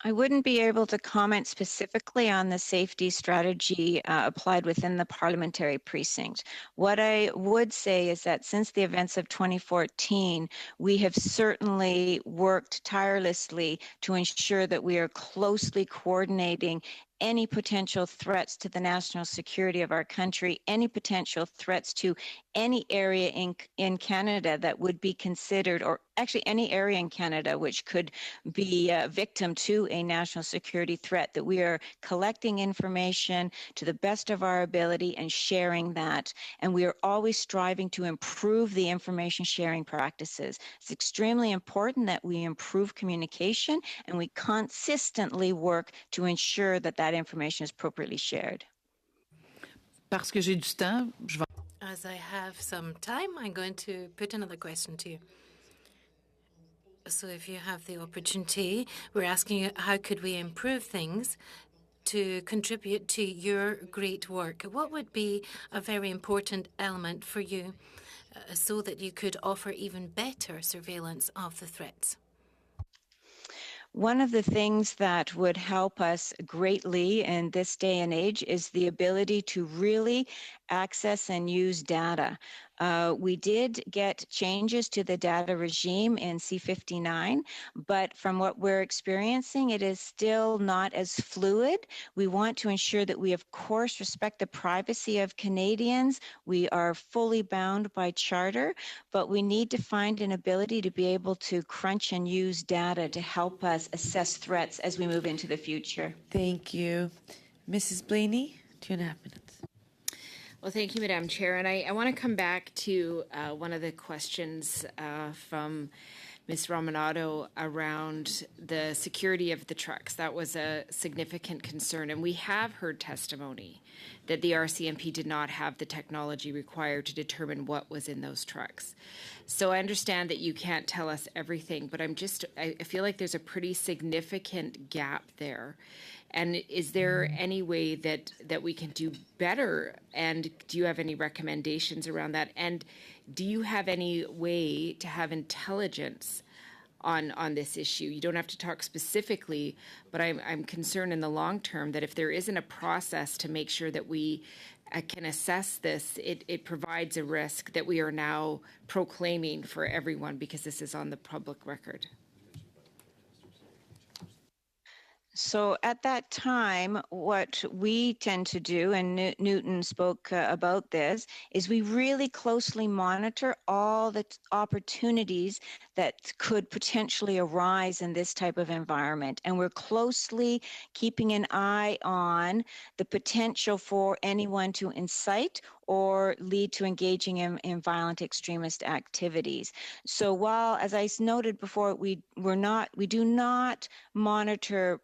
I wouldn't be able to comment specifically on the safety strategy applied within the parliamentary precinct. What I would say is that since the events of 2014, we have certainly worked tirelessly to ensure that we are closely coordinating any potential threats to the national security of our country, any potential threats to any area in Canada that would be considered, or actually any area in Canada which could be a victim to a national security threat, that we are collecting information to the best of our ability and sharing that. And we are always striving to improve the information sharing practices. It's extremely important that we improve communication, and we consistently work to ensure that that information is appropriately shared. Parce que j'ai du temps, je vais... As I have some time, I'm going to put another question to you. So if you have the opportunity, we're asking you how could we improve things to contribute to your great work? What would be a very important element for you so that you could offer even better surveillance of the threats? One of the things that would help us greatly in this day and age is the ability to really access and use data. We did get changes to the data regime in C-59, but from what we're experiencing, it is still not as fluid. We want to ensure that we, of course, respect the privacy of Canadians. We are fully bound by charter, but we need to find an ability to be able to crunch and use data to help us assess threats as we move into the future. Thank you. Mrs. Blaney, 2.5 minutes. Well, thank you, Madam Chair. And I want to come back to one of the questions from Ms. Romanado around the security of the trucks. That was a significant concern. And we have heard testimony that the RCMP did not have the technology required to determine what was in those trucks. So I understand that you can't tell us everything, but I feel like there's a pretty significant gap there. And is there any way that we can do better? And do you have any recommendations around that? And do you have any way to have intelligence on this issue? You don't have to talk specifically, but I'm concerned in the long term that if there isn't a process to make sure that we can assess this, it provides a risk that we are now proclaiming for everyone because this is on the public record. So at that time, what we tend to do, and Newton spoke about this, is we really closely monitor all the opportunities that could potentially arise in this type of environment. And we're closely keeping an eye on the potential for anyone to incite or lead to engaging in violent extremist activities. So while, as I noted before, we do not monitor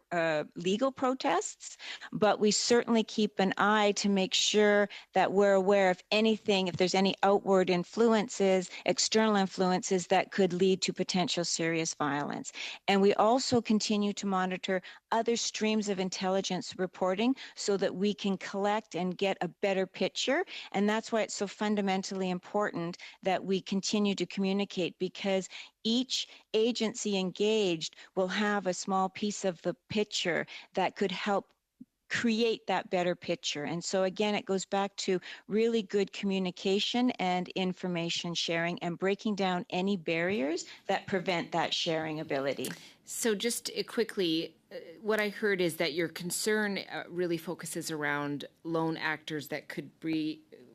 legal protests, but we certainly keep an eye to make sure that we're aware of anything, if there's any outward influences, external influences that could lead to potential serious violence. And we also continue to monitor other streams of intelligence reporting so that we can collect and get a better picture. And that's why it's so fundamentally important that we continue to communicate, because each agency engaged will have a small piece of the picture that could help create that better picture. And so again, it goes back to really good communication and information sharing and breaking down any barriers that prevent that sharing ability. So just quickly, what I heard is that your concern really focuses around lone actors that could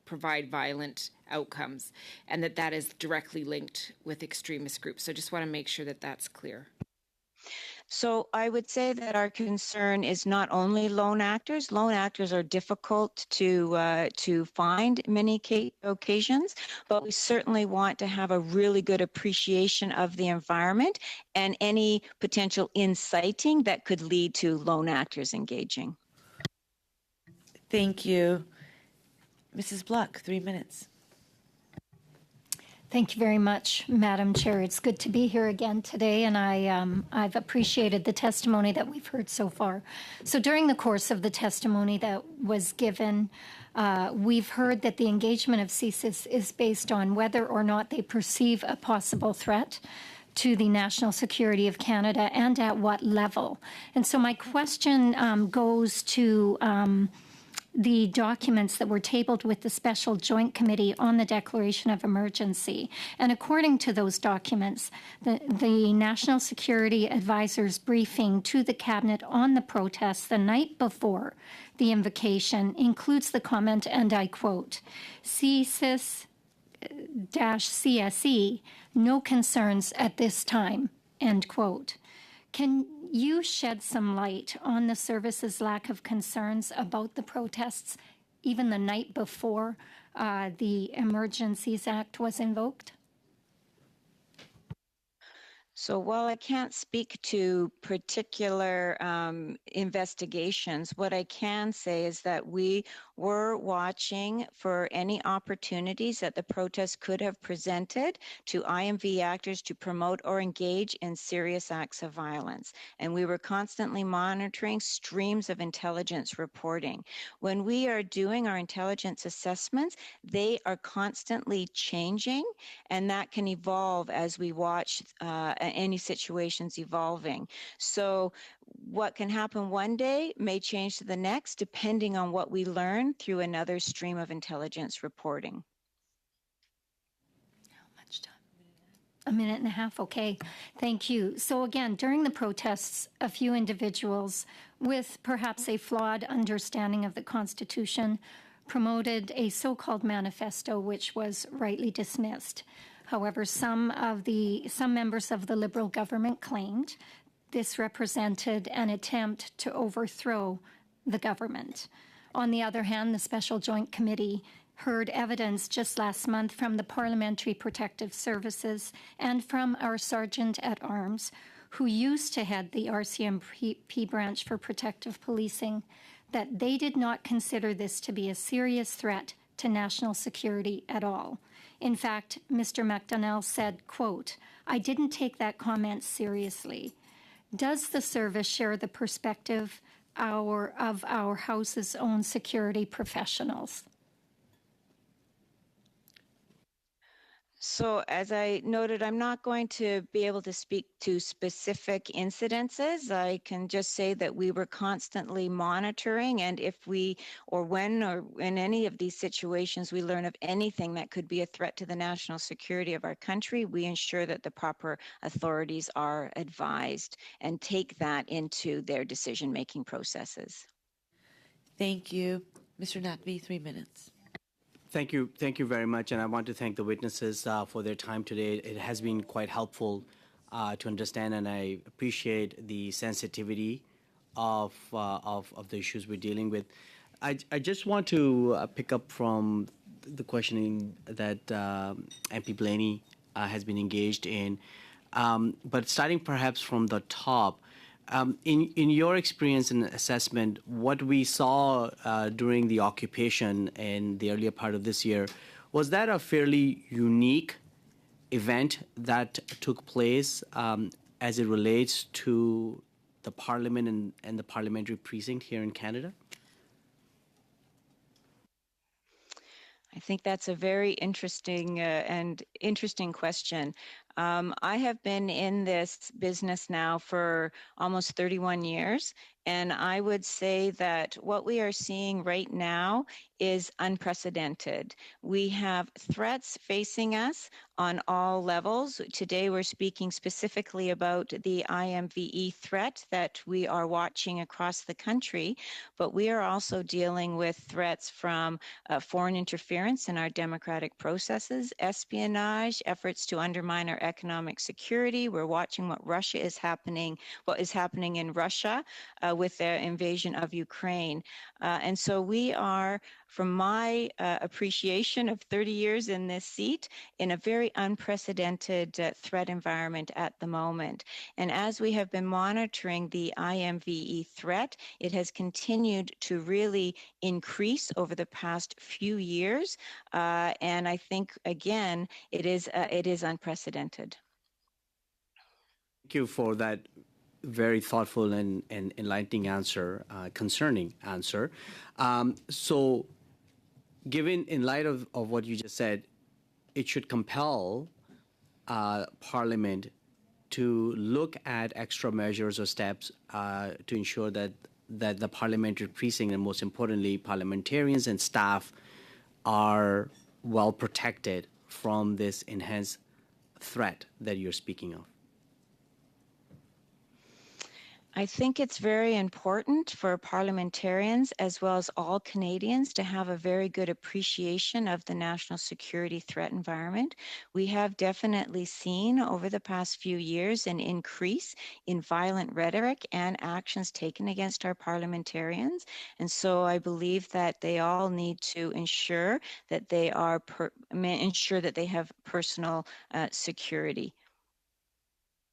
provide violent outcomes, and that is directly linked with extremist groups. So just want to make sure that that's clear. So I would say that our concern is not only lone actors. Lone actors are difficult to find many occasions, but we certainly want to have a really good appreciation of the environment and any potential inciting that could lead to lone actors engaging. Thank you. Mrs. Bluck, 3 minutes. Thank you very much, Madam Chair. It's good to be here again today, and I've appreciated the testimony that we've heard so far. So during the course of the testimony that was given, we've heard that the engagement of CSIS is based on whether or not they perceive a possible threat to the national security of Canada and at what level. And so my question goes to the documents that were tabled with the Special Joint Committee on the Declaration of Emergency. And according to those documents, the National Security Advisor's briefing to the Cabinet on the protests the night before the invocation includes the comment, and I quote, CSIS-CSE, no concerns at this time, end quote. Can you shed some light on the service's lack of concerns about the protests even the night before the Emergencies Act was invoked? So while I can't speak to particular investigations, what I can say is that we were watching for any opportunities that the protests could have presented to IMV actors to promote or engage in serious acts of violence. And we were constantly monitoring streams of intelligence reporting. When we are doing our intelligence assessments, they are constantly changing, and that can evolve as we watch any situations evolving. So what can happen one day may change to the next, depending on what we learn through another stream of intelligence reporting. How much time? A minute and a half, okay. Thank you. So again, during the protests, a few individuals with perhaps a flawed understanding of the Constitution promoted a so-called manifesto, which was rightly dismissed. However, some members of the Liberal government claimed this represented an attempt to overthrow the government. On the other hand, the Special Joint Committee heard evidence just last month from the Parliamentary Protective Services and from our Sergeant at Arms, who used to head the RCMP branch for protective policing, that they did not consider this to be a serious threat to national security at all. In fact, Mr. McDonnell said, quote, "I didn't take that comment seriously." Does the service share the perspective of our House's own security professionals? So as I noted, I'm not going to be able to speak to specific incidences. I can just say that we were constantly monitoring, and if we, or when, or in any of these situations, we learn of anything that could be a threat to the national security of our country, we ensure that the proper authorities are advised and take that into their decision-making processes. Thank you. Mr. Natvi, 3 minutes. Thank you very much, and I want to thank the witnesses for their time today. It has been quite helpful to understand, and I appreciate the sensitivity of the issues we're dealing with. I just want to pick up from the questioning that MP Blaney has been engaged in, but starting perhaps from the top. In your experience and assessment, what we saw during the occupation in the earlier part of this year, was that a fairly unique event that took place as it relates to the Parliament and the parliamentary precinct here in Canada? I think that's a very interesting question. I have been in this business now for almost 31 years, And I would say that what we are seeing right now is unprecedented. We have threats facing us on all levels. Today, we're speaking specifically about the IMVE threat that we are watching across the country, but we are also dealing with threats from foreign interference in our democratic processes, espionage, efforts to undermine our economic security. We're watching what is happening in Russia with their invasion of Ukraine. And so we are, from my appreciation of 30 years in this seat, in a very unprecedented threat environment at the moment. And as we have been monitoring the IMVE threat, it has continued to really increase over the past few years. And I think, again, it is unprecedented. Thank you for that very thoughtful and enlightening answer, concerning answer. So, given in light of what you just said, it should compel Parliament to look at extra measures or steps to ensure that the parliamentary precinct and, most importantly, parliamentarians and staff are well protected from this enhanced threat that you're speaking of. I think it's very important for parliamentarians as well as all Canadians to have a very good appreciation of the national security threat environment. We have definitely seen over the past few years an increase in violent rhetoric and actions taken against our parliamentarians. And so I believe that they all need to ensure that they are ensure that they have personal security.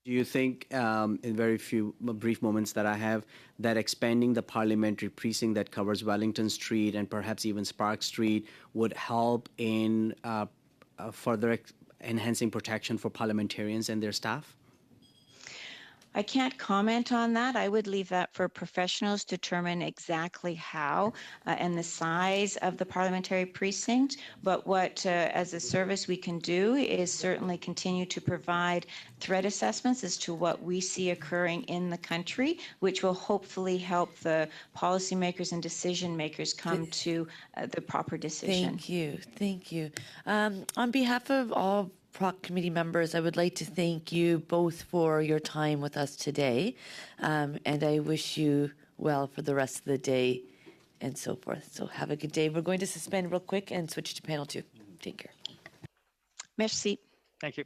Do you think, in very few brief moments that I have, that expanding the parliamentary precinct that covers Wellington Street and perhaps even Spark Street would help in further enhancing protection for parliamentarians and their staff? I can't comment on that. I would leave that for professionals to determine exactly how and the size of the parliamentary precinct. But what, as a service, we can do is certainly continue to provide threat assessments as to what we see occurring in the country, which will hopefully help the policymakers and decision makers come to the proper decision. Thank you. Thank you. On behalf of all PROC committee members, I would like to thank you both for your time with us today, and I wish you well for the rest of the day and so forth. So have a good day. We're going to suspend real quick and switch to panel 2. Take care. Merci. Thank you.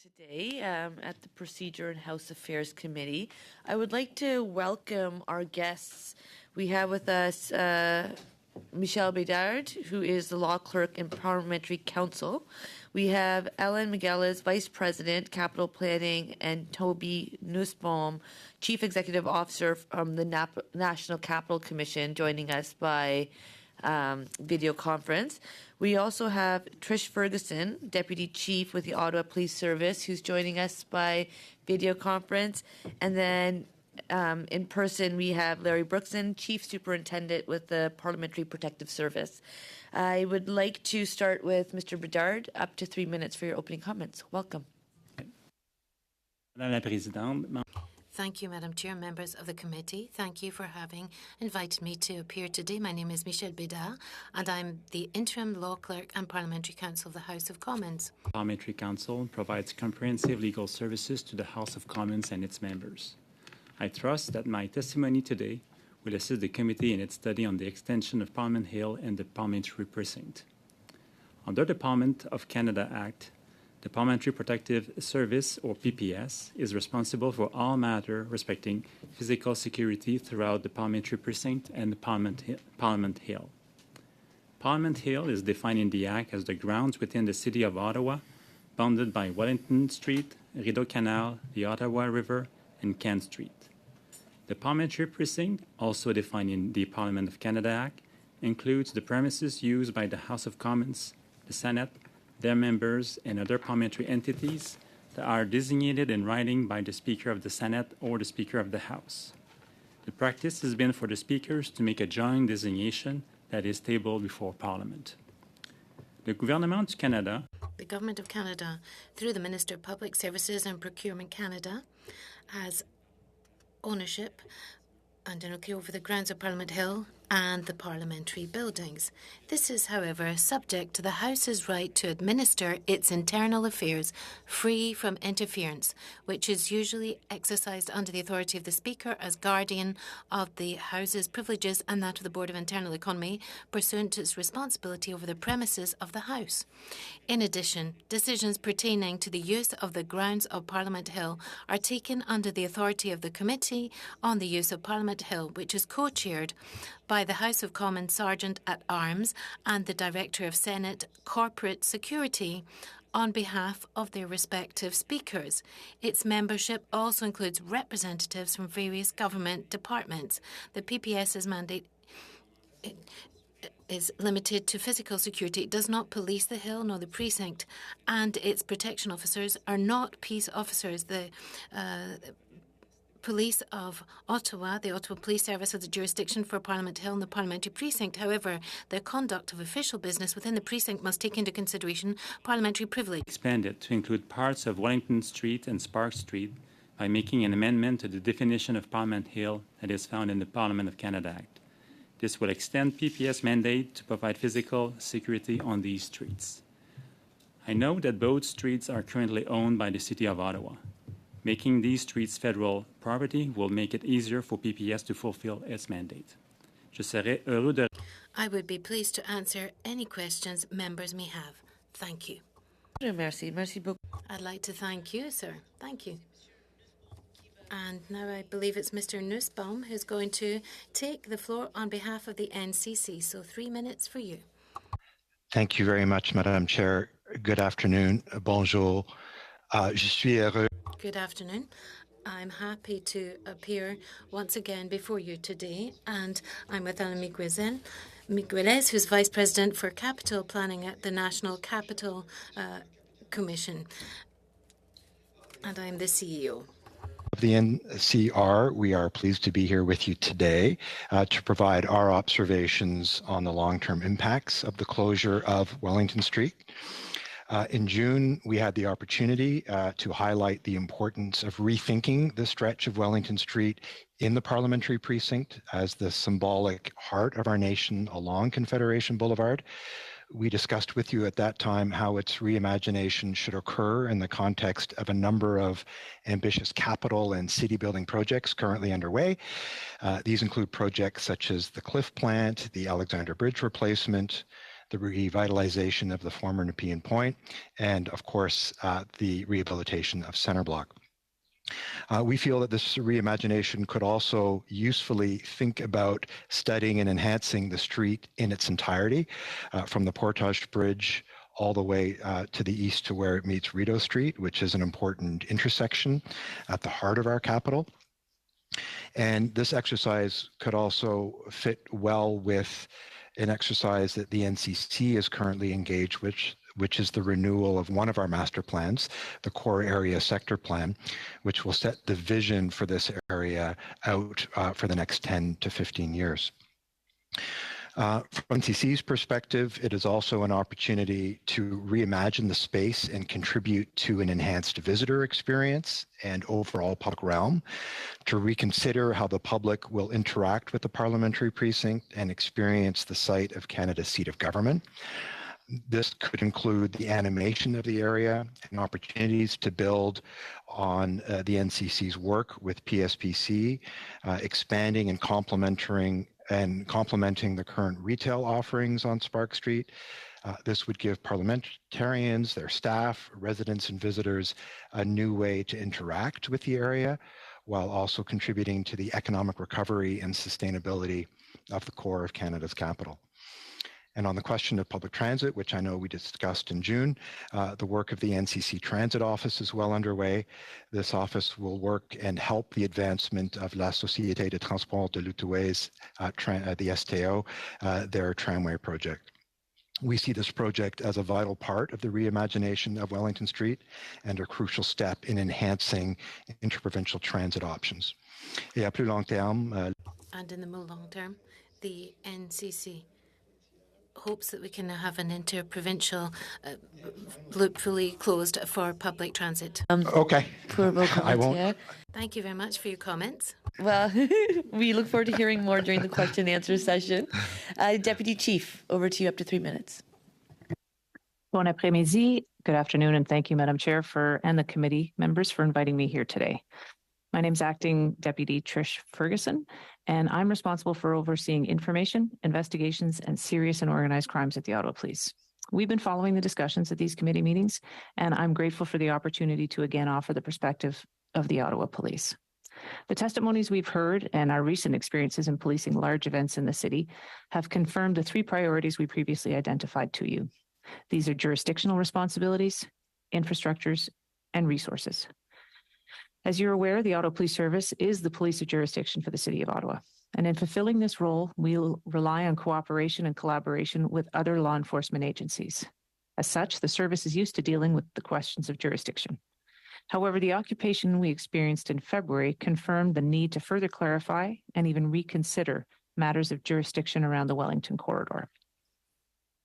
today at the Procedure and House Affairs Committee. I would like to welcome our guests. We have with us Michel Bédard, who is the law clerk in Parliamentary Council. We have Ellen Migueles, Vice President, Capital Planning, and Toby Nussbaum, Chief Executive Officer from the National Capital Commission, joining us by video conference. We also have Trish Ferguson, Deputy Chief with the Ottawa Police Service, who's joining us by video conference. And then in person, we have Larry Brookson, Chief Superintendent with the Parliamentary Protective Service. I would like to start with Mr. Bedard, up to 3 minutes for your opening comments. Welcome. Madame la Présidente. Thank you, Madam Chair, members of the committee. Thank you for having invited me to appear today. My name is Michel Bédard, and I'm the Interim Law Clerk and Parliamentary Counsel of the House of Commons. Parliamentary Council provides comprehensive legal services to the House of Commons and its members. I trust that my testimony today will assist the committee in its study on the extension of Parliament Hill and the Parliamentary Precinct. Under the Parliament of Canada Act, the Parliamentary Protective Service, or PPS, is responsible for all matters respecting physical security throughout the Parliamentary Precinct and the Parliament Hill. Parliament Hill is defined in the Act as the grounds within the City of Ottawa, bounded by Wellington Street, Rideau Canal, the Ottawa River, and Kent Street. The Parliamentary Precinct, also defined in the Parliament of Canada Act, includes the premises used by the House of Commons, the Senate, their members, and other parliamentary entities that are designated in writing by the Speaker of the Senate or the Speaker of the House. The practice has been for the speakers to make a joint designation that is tabled before Parliament. The Gouvernement du Canada, the Government of Canada, through the Minister of Public Services and Procurement Canada, has ownership and over the grounds of Parliament Hill and the parliamentary buildings. This is, however, subject to the House's right to administer its internal affairs free from interference, which is usually exercised under the authority of the Speaker as guardian of the House's privileges and that of the Board of Internal Economy, pursuant to its responsibility over the premises of the House. In addition, decisions pertaining to the use of the grounds of Parliament Hill are taken under the authority of the Committee on the Use of Parliament Hill, which is co-chaired by the House of Commons Sergeant-at-Arms and the Director of Senate Corporate Security on behalf of their respective speakers. Its membership also includes representatives from various government departments. The PPS's mandate is limited to physical security. It does not police the Hill nor the precinct, and its protection officers are not peace officers. The Police of Ottawa, the Ottawa Police Service, has the jurisdiction for Parliament Hill and the Parliamentary Precinct. However, the conduct of official business within the precinct must take into consideration parliamentary privilege. Expanded to include parts of Wellington Street and Spark Street by making an amendment to the definition of Parliament Hill that is found in the Parliament of Canada Act. This will extend PPS mandate to provide physical security on these streets. I know that both streets are currently owned by the City of Ottawa. Making these streets federal property will make it easier for PPS to fulfill its mandate. I would be pleased to answer any questions members may have. Thank you. Merci beaucoup. I'd like to thank you, sir. Thank you. And now I believe it's Mr. Nussbaum who's going to take the floor on behalf of the NCC. So 3 minutes for you. Thank you very much, Madam Chair. Good afternoon. Bonjour. Je suis heureux. Good afternoon. I'm happy to appear once again before you today, and I'm with Ellen Migueles, who's Vice President for Capital Planning at the National Capital Commission, and I'm the CEO. Of the NCR, we are pleased to be here with you today to provide our observations on the long-term impacts of the closure of Wellington Street. In June, we had the opportunity to highlight the importance of rethinking the stretch of Wellington Street in the parliamentary precinct as the symbolic heart of our nation along Confederation Boulevard. We discussed with you at that time how its reimagination should occur in the context of a number of ambitious capital and city building projects currently underway. These include projects such as the Cliff Plant, the Alexander Bridge replacement, the revitalization of the former Nepean Point, and of course, the rehabilitation of Center Block. We feel that this reimagination could also usefully think about studying and enhancing the street in its entirety, from the Portage Bridge all the way to the east to where it meets Rideau Street, which is an important intersection at the heart of our capital. And this exercise could also fit well with an exercise that the NCC is currently engaged with, which is the renewal of one of our master plans, the Core Area Sector Plan, which will set the vision for this area out for the next 10 to 15 years. From NCC's perspective, it is also an opportunity to reimagine the space and contribute to an enhanced visitor experience and overall public realm, to reconsider how the public will interact with the parliamentary precinct and experience the site of Canada's seat of government. This could include the animation of the area and opportunities to build on the NCC's work with PSPC, expanding and complementing the current retail offerings on Spark Street. This would give parliamentarians, their staff, residents, and visitors a new way to interact with the area, while also contributing to the economic recovery and sustainability of the core of Canada's capital. And on the question of public transit, which I know we discussed in June, the work of the NCC Transit Office is well underway. This office will work and help the advancement of La Société de Transport de l'Outaouais, the STO, their tramway project. We see this project as a vital part of the reimagination of Wellington Street and a crucial step in enhancing interprovincial transit options. Et à plus long terme, and in the more long term, the NCC hopes that we can have an interprovincial loop fully closed for public transit. Okay. I won't. Thank you very much for your comments. Well, we look forward to hearing more during the question and answer session. Deputy Chief, over to you, up to 3 minutes. Bon après-midi. Good afternoon, and thank you, Madam Chair, and the committee members for inviting me here today. My name is Acting Deputy Trish Ferguson, and I'm responsible for overseeing information, investigations, and serious and organized crimes at the Ottawa Police. We've been following the discussions at these committee meetings, and I'm grateful for the opportunity to again offer the perspective of the Ottawa Police. The testimonies we've heard and our recent experiences in policing large events in the city have confirmed the 3 priorities we previously identified to you. These are jurisdictional responsibilities, infrastructures, and resources. As you're aware, the Ottawa Police Service is the police of jurisdiction for the City of Ottawa. And in fulfilling this role, we'll rely on cooperation and collaboration with other law enforcement agencies. As such, the service is used to dealing with the questions of jurisdiction. However, the occupation we experienced in February confirmed the need to further clarify and even reconsider matters of jurisdiction around the Wellington corridor.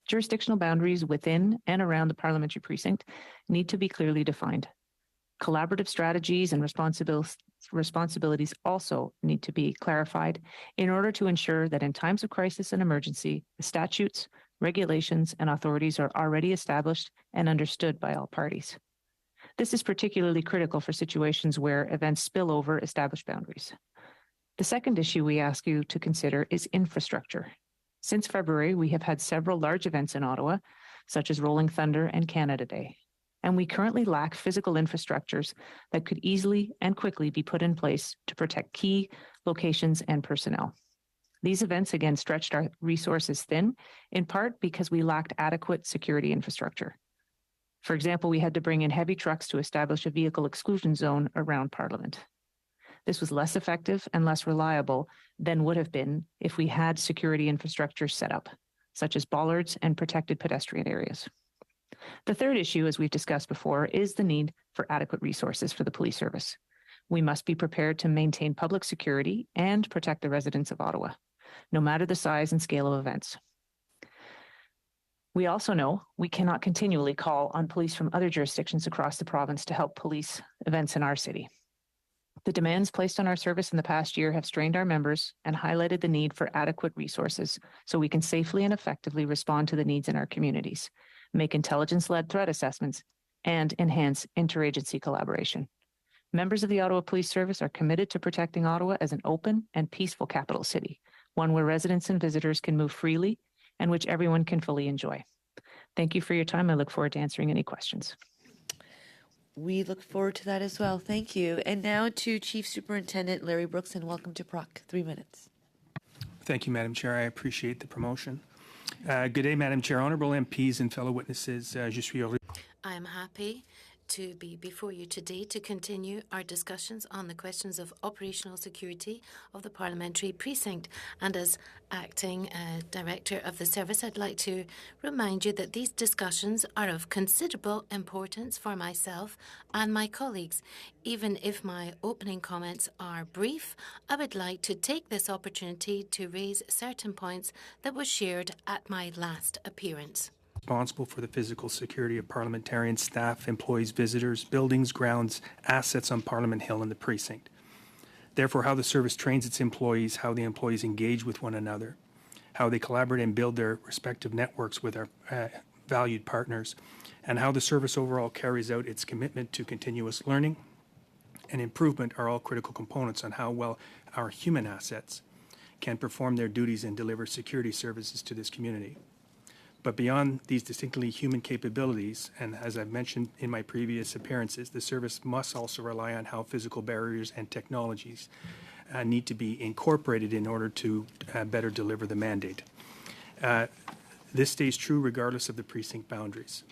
Jurisdictional boundaries within and around the parliamentary precinct need to be clearly defined. Collaborative strategies and responsibilities also need to be clarified in order to ensure that in times of crisis and emergency, the statutes, regulations, and authorities are already established and understood by all parties. This is particularly critical for situations where events spill over established boundaries. The second issue we ask you to consider is infrastructure. Since February, we have had several large events in Ottawa, such as Rolling Thunder and Canada Day. And we currently lack physical infrastructures that could easily and quickly be put in place to protect key locations and personnel. These events again stretched our resources thin, in part because we lacked adequate security infrastructure. For example, we had to bring in heavy trucks to establish a vehicle exclusion zone around Parliament. This was less effective and less reliable than would have been if we had security infrastructure set up, such as bollards and protected pedestrian areas. The third issue, as we've discussed before, is the need for adequate resources for the police service. We must be prepared to maintain public security and protect the residents of Ottawa, no matter the size and scale of events. We also know we cannot continually call on police from other jurisdictions across the province to help police events in our city. The demands placed on our service in the past year have strained our members and highlighted the need for adequate resources so we can safely and effectively respond to the needs in our communities, make intelligence-led threat assessments, and enhance interagency collaboration. Members of the Ottawa Police Service are committed to protecting Ottawa as an open and peaceful capital city, one where residents and visitors can move freely and which everyone can fully enjoy. Thank you for your time. I look forward to answering any questions. We look forward to that as well. Thank you. And now to Chief Superintendent Larry Brooks, and welcome to PROC. 3 minutes. Thank you, Madam Chair. I appreciate the promotion. Good day, Madam Chair, honorable MPs and fellow witnesses. Je suis heureux. I am happy to be before you today to continue our discussions on the questions of operational security of the parliamentary precinct. And as acting director of the service, I'd like to remind you that these discussions are of considerable importance for myself and my colleagues. Even if my opening comments are brief, I would like to take this opportunity to raise certain points that were shared at my last appearance. Responsible for the physical security of parliamentarians, staff, employees, visitors, buildings, grounds, assets on Parliament Hill and the precinct. Therefore, how the service trains its employees, how the employees engage with one another, how they collaborate and build their respective networks with our valued partners, and how the service overall carries out its commitment to continuous learning and improvement are all critical components on how well our human assets can perform their duties and deliver security services to this community. But beyond these distinctly human capabilities, and as I've mentioned in my previous appearances, the service must also rely on how physical barriers and technologies need to be incorporated in order to better deliver the mandate. This stays true regardless of the precinct boundaries.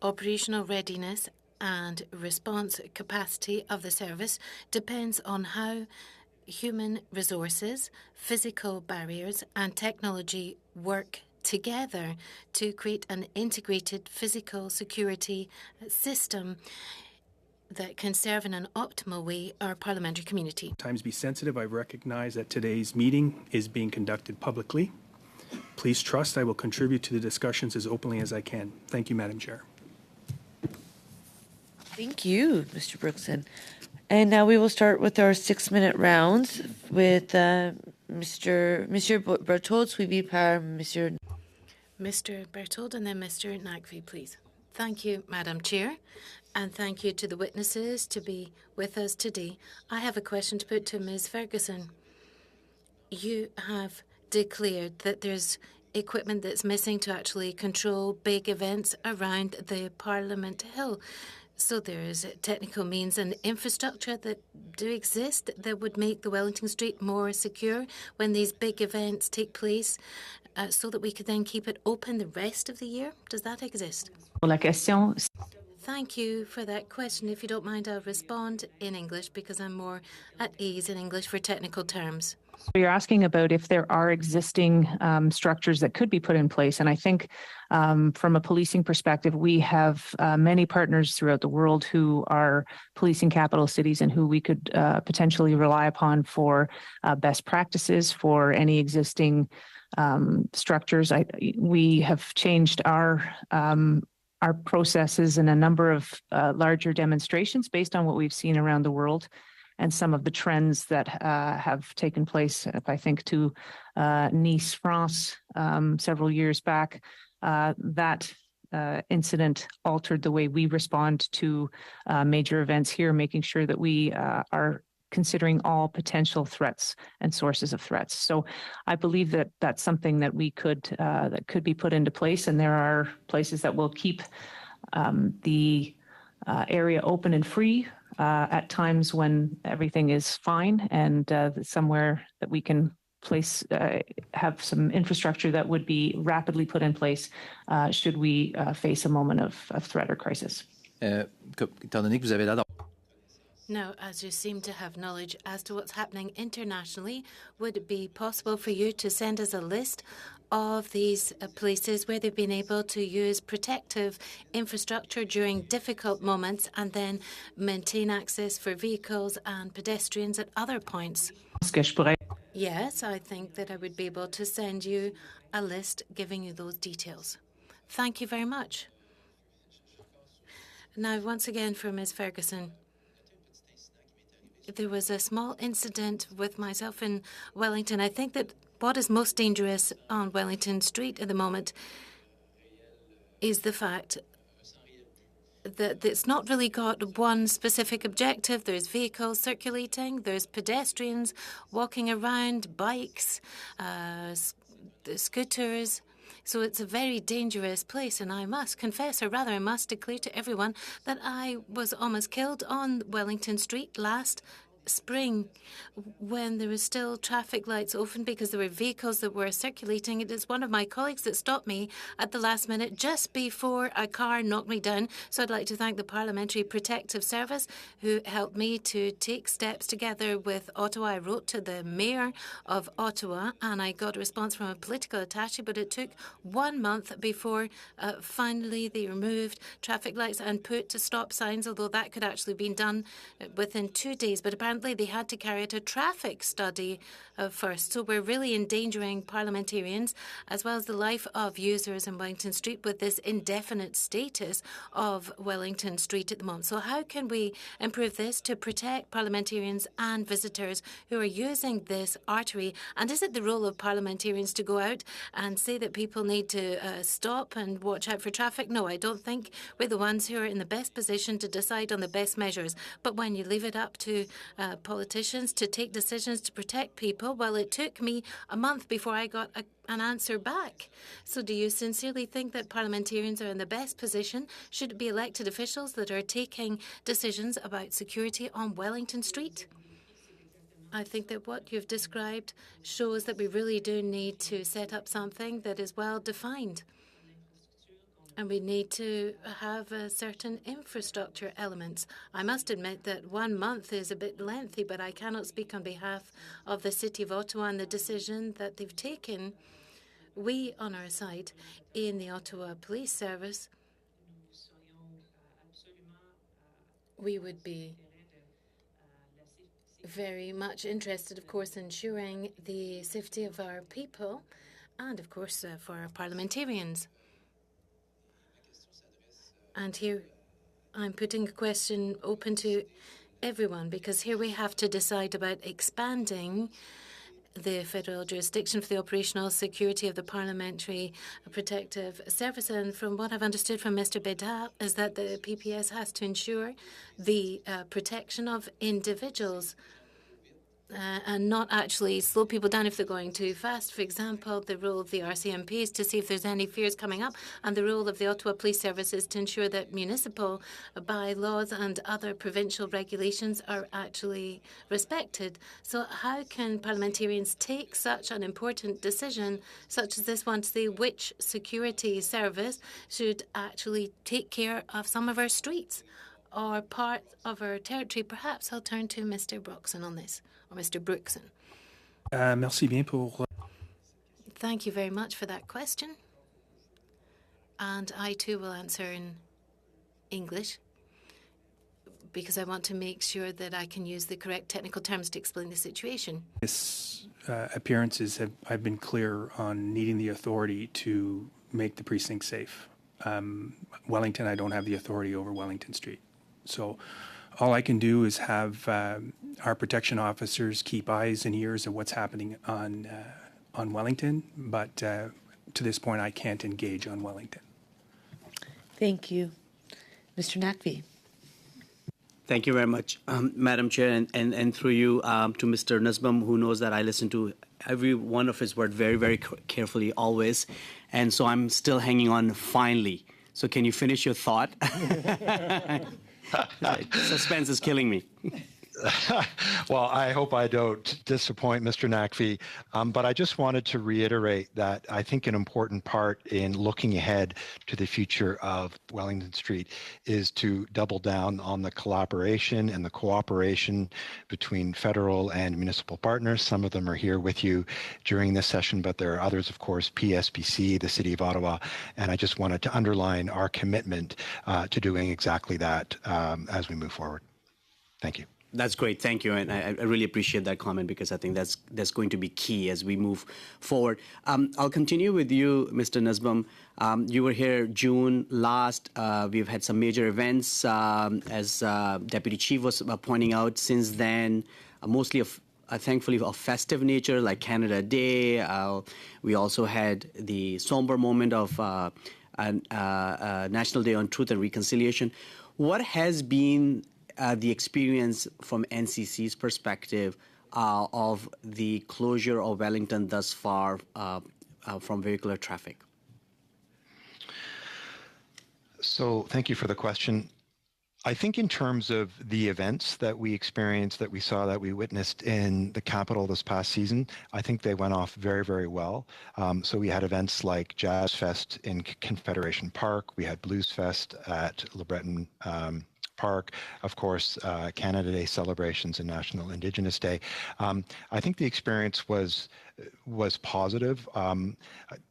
Operational readiness and response capacity of the service depends on how human resources, physical barriers, and technology work together to create an integrated physical security system that can serve in an optimal way our parliamentary community. Times be sensitive. I recognize that today's meeting is being conducted publicly. Please trust I will contribute to the discussions as openly as I can. Thank you, Madam Chair. Thank you, Mr. Brookson. And now we will start with our 6-minute rounds with Monsieur Berthold, suivi par Monsieur Berthold and then Mr. Naqvi, please. Thank you, Madam Chair, and thank you to the witnesses to be with us today. I have a question to put to Ms. Ferguson. You have declared that there's equipment that's missing to actually control big events around the Parliament Hill. So there's technical means and infrastructure that do exist that would make the Wellington Street more secure when these big events take place, so that we could then keep it open the rest of the year? Does that exist? Thank you for that question. If you don't mind, I'll respond in English because I'm more at ease in English for technical terms. You're asking about if there are existing structures that could be put in place. And I think from a policing perspective, we have many partners throughout the world who are policing capital cities and who we could potentially rely upon for best practices for any existing structures. We have changed our processes in a number of larger demonstrations based on what we've seen around the world and some of the trends that have taken place. If I think to Nice, France, several years back, that incident altered the way we respond to major events here, making sure that we are considering all potential threats and sources of threats. So I believe that that's something that we could that could be put into place, and there are places that will keep the area open and free at times when everything is fine, and somewhere that we can place have some infrastructure that would be rapidly put in place should we face a moment of threat or crisis. Now, as you seem to have knowledge as to what's happening internationally, would it be possible for you to send us a list of these places where they've been able to use protective infrastructure during difficult moments and then maintain access for vehicles and pedestrians at other points? Yes, I think that I would be able to send you a list giving you those details. Thank you very much. Now, once again, for Ms. Ferguson. There was a small incident with myself in Wellington. I think that what is most dangerous on Wellington Street at the moment is the fact that it's not really got one specific objective. There's vehicles circulating, there's pedestrians walking around, bikes, the scooters. So it's a very dangerous place, and I must confess, or rather I must declare to everyone, that I was almost killed on Wellington Street last spring when there were still traffic lights open because there were vehicles that were circulating. It is one of my colleagues that stopped me at the last minute just before a car knocked me down. So I'd like to thank the Parliamentary Protective Service who helped me to take steps together with Ottawa. I wrote to the Mayor of Ottawa and I got a response from a political attaché, but it took 1 month before finally they removed traffic lights and put stop signs, although that could actually have been done within 2 days. But apparently they had to carry out a traffic study first. So we're really endangering parliamentarians as well as the life of users in Wellington Street with this indefinite status of Wellington Street at the moment. So how can we improve this to protect parliamentarians and visitors who are using this artery? And is it the role of parliamentarians to go out and say that people need to stop and watch out for traffic? No, I don't think we're the ones who are in the best position to decide on the best measures. But when you leave it up to politicians to take decisions to protect people, well, it took me a month before I got an answer back. So do you sincerely think that parliamentarians are in the best position? Should it be elected officials that are taking decisions about security on Wellington Street? I think that what you've described shows that we really do need to set up something that is well defined. And we need to have a certain infrastructure elements. I must admit that 1 month is a bit lengthy, but I cannot speak on behalf of the City of Ottawa and the decision that they've taken. We, on our side, in the Ottawa Police Service, we would be very much interested, of course, in ensuring the safety of our people and, of course, for our parliamentarians. And here I'm putting a question open to everyone, because here we have to decide about expanding the federal jurisdiction for the operational security of the Parliamentary Protective Service. And from what I've understood from Mr. Bédard is that the PPS has to ensure the protection of individuals and not actually slow people down if they're going too fast. For example, the role of the RCMP is to see if there's any fears coming up, and the role of the Ottawa Police Service is to ensure that municipal bylaws and other provincial regulations are actually respected. So how can parliamentarians take such an important decision, such as this one, to say which security service should actually take care of some of our streets or part of our territory? Perhaps I'll turn to Mr. Broxson on this, or Mr. Brookson. Merci bien pour. Thank you very much for that question. And I too will answer in English, because I want to make sure that I can use the correct technical terms to explain the situation. This appearances I've been clear on needing the authority to make the precinct safe. Wellington, I don't have the authority over Wellington Street. So all I can do is have our protection officers keep eyes and ears of what's happening on Wellington, but to this point, I can't engage on Wellington. Thank you. Mr. Naqvi. Thank you very much, Madam Chair, and through you to Mr. Nussbaum, who knows that I listen to every one of his words very, very carefully always. And so I'm still hanging on finally. So can you finish your thought? Suspense is killing me. Well, I hope I don't disappoint Mr. Naqvi, but I just wanted to reiterate that I think an important part in looking ahead to the future of Wellington Street is to double down on the collaboration and the cooperation between federal and municipal partners. Some of them are here with you during this session, but there are others, of course, PSPC, the City of Ottawa, and I just wanted to underline our commitment to doing exactly that as we move forward. Thank you. That's great. Thank you. And I really appreciate that comment, because I think that's going to be key as we move forward. I'll continue with you, Mr. Nussbaum. You were here June last. We've had some major events, as Deputy Chief was pointing out. Since then, mostly thankfully of festive nature, like Canada Day. We also had the somber moment of National Day on Truth and Reconciliation. What has been the experience from NCC's perspective of the closure of Wellington thus far from vehicular traffic? So thank you for the question. I think in terms of the events that we experienced, that we saw, that we witnessed in the capital this past season, I think they went off very, very well. So we had events like Jazz Fest in Confederation Park. We had Blues Fest at Le Breton Park, of course, Canada Day celebrations and National Indigenous Day. I think the experience was positive.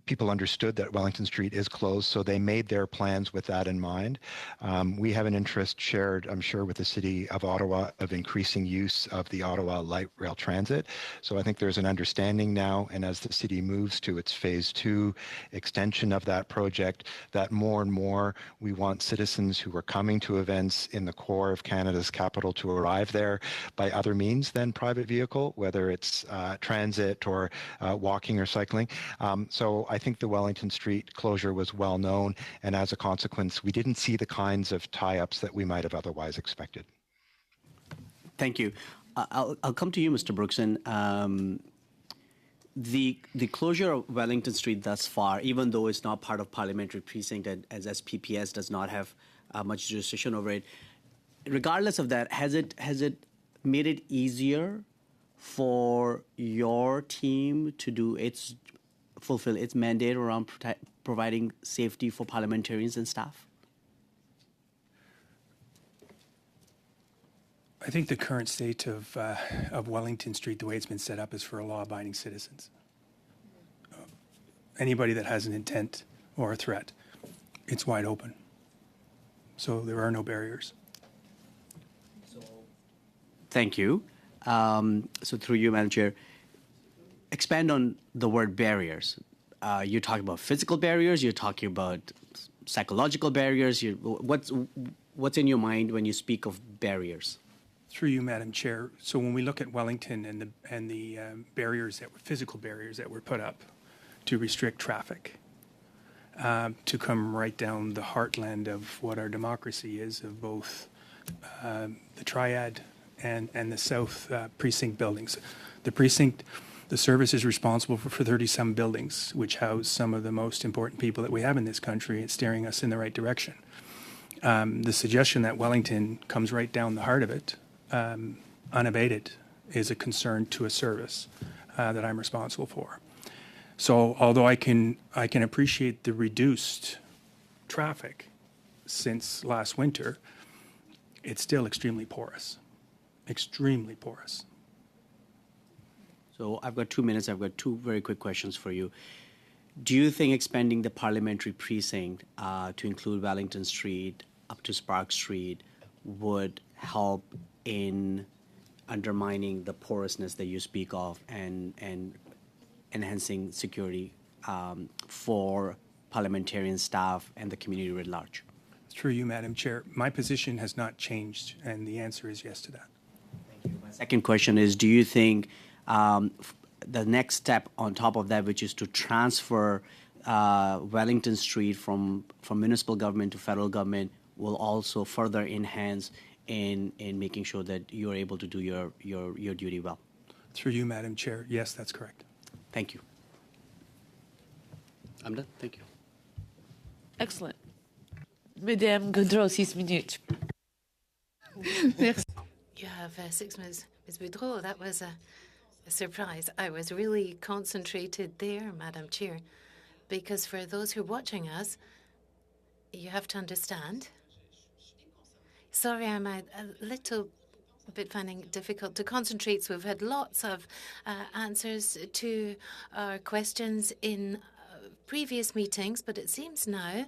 People understood that Wellington Street is closed, so they made their plans with that in mind. We have an interest shared, I'm sure, with the City of Ottawa of increasing use of the Ottawa Light Rail Transit. So I think there's an understanding now, and as the city moves to its phase 2 extension of that project, that more and more we want citizens who are coming to events in the core of Canada's capital to arrive there by other means than private vehicle, whether it's transit or walking or cycling. So I think the Wellington Street closure was well known, and as a consequence, we didn't see the kinds of tie-ups that we might have otherwise expected. Thank you. I'll come to you, Mr. Brookson. The closure of Wellington Street thus far, even though it's not part of parliamentary precinct, as SPPS does not have much jurisdiction over it, regardless of that, has it made it easier for your team to fulfill its mandate around providing safety for parliamentarians and staff? I think the current state of Wellington Street, the way it's been set up, is for law-abiding citizens. Anybody that has an intent or a threat, it's wide open. So there are no barriers. Thank you. So through you, Madam Chair, expand on the word barriers. You're talking about physical barriers. You're talking about psychological barriers. What's in your mind when you speak of barriers? Through you, Madam Chair. So when we look at Wellington and the barriers physical barriers that were put up to restrict traffic, to come right down the heartland of what our democracy is, of both the Triad and the South Precinct buildings. The precinct, the service is responsible for 30-some buildings, which house some of the most important people that we have in this country and steering us in the right direction. The suggestion that Wellington comes right down the heart of it, unabated, is a concern to a service that I'm responsible for. So although I can appreciate the reduced traffic since last winter, it's still extremely porous. Extremely porous. So I've got 2 minutes. I've got two very quick questions for you. Do you think expanding the parliamentary precinct to include Wellington Street up to Spark Street would help in undermining the porousness that you speak of and enhancing security for parliamentarian staff and the community writ large? Through you, Madam Chair, my position has not changed, and the answer is yes to that. Thank you. My second question is, do you think the next step on top of that, which is to transfer Wellington Street from municipal government to federal government, will also further enhance in making sure that you're able to do your duty well? Through you, Madam Chair, yes, that's correct. Thank you. I'm done. Thank you. Excellent. Madame Gaudreau, 6 minutes. Merci. You have 6 minutes, Ms. Boudreau. That was a surprise. I was really concentrated there, Madam Chair, because for those who are watching us, you have to understand. Sorry, I'm a little bit finding it difficult to concentrate. So we've had lots of answers to our questions in previous meetings, but it seems now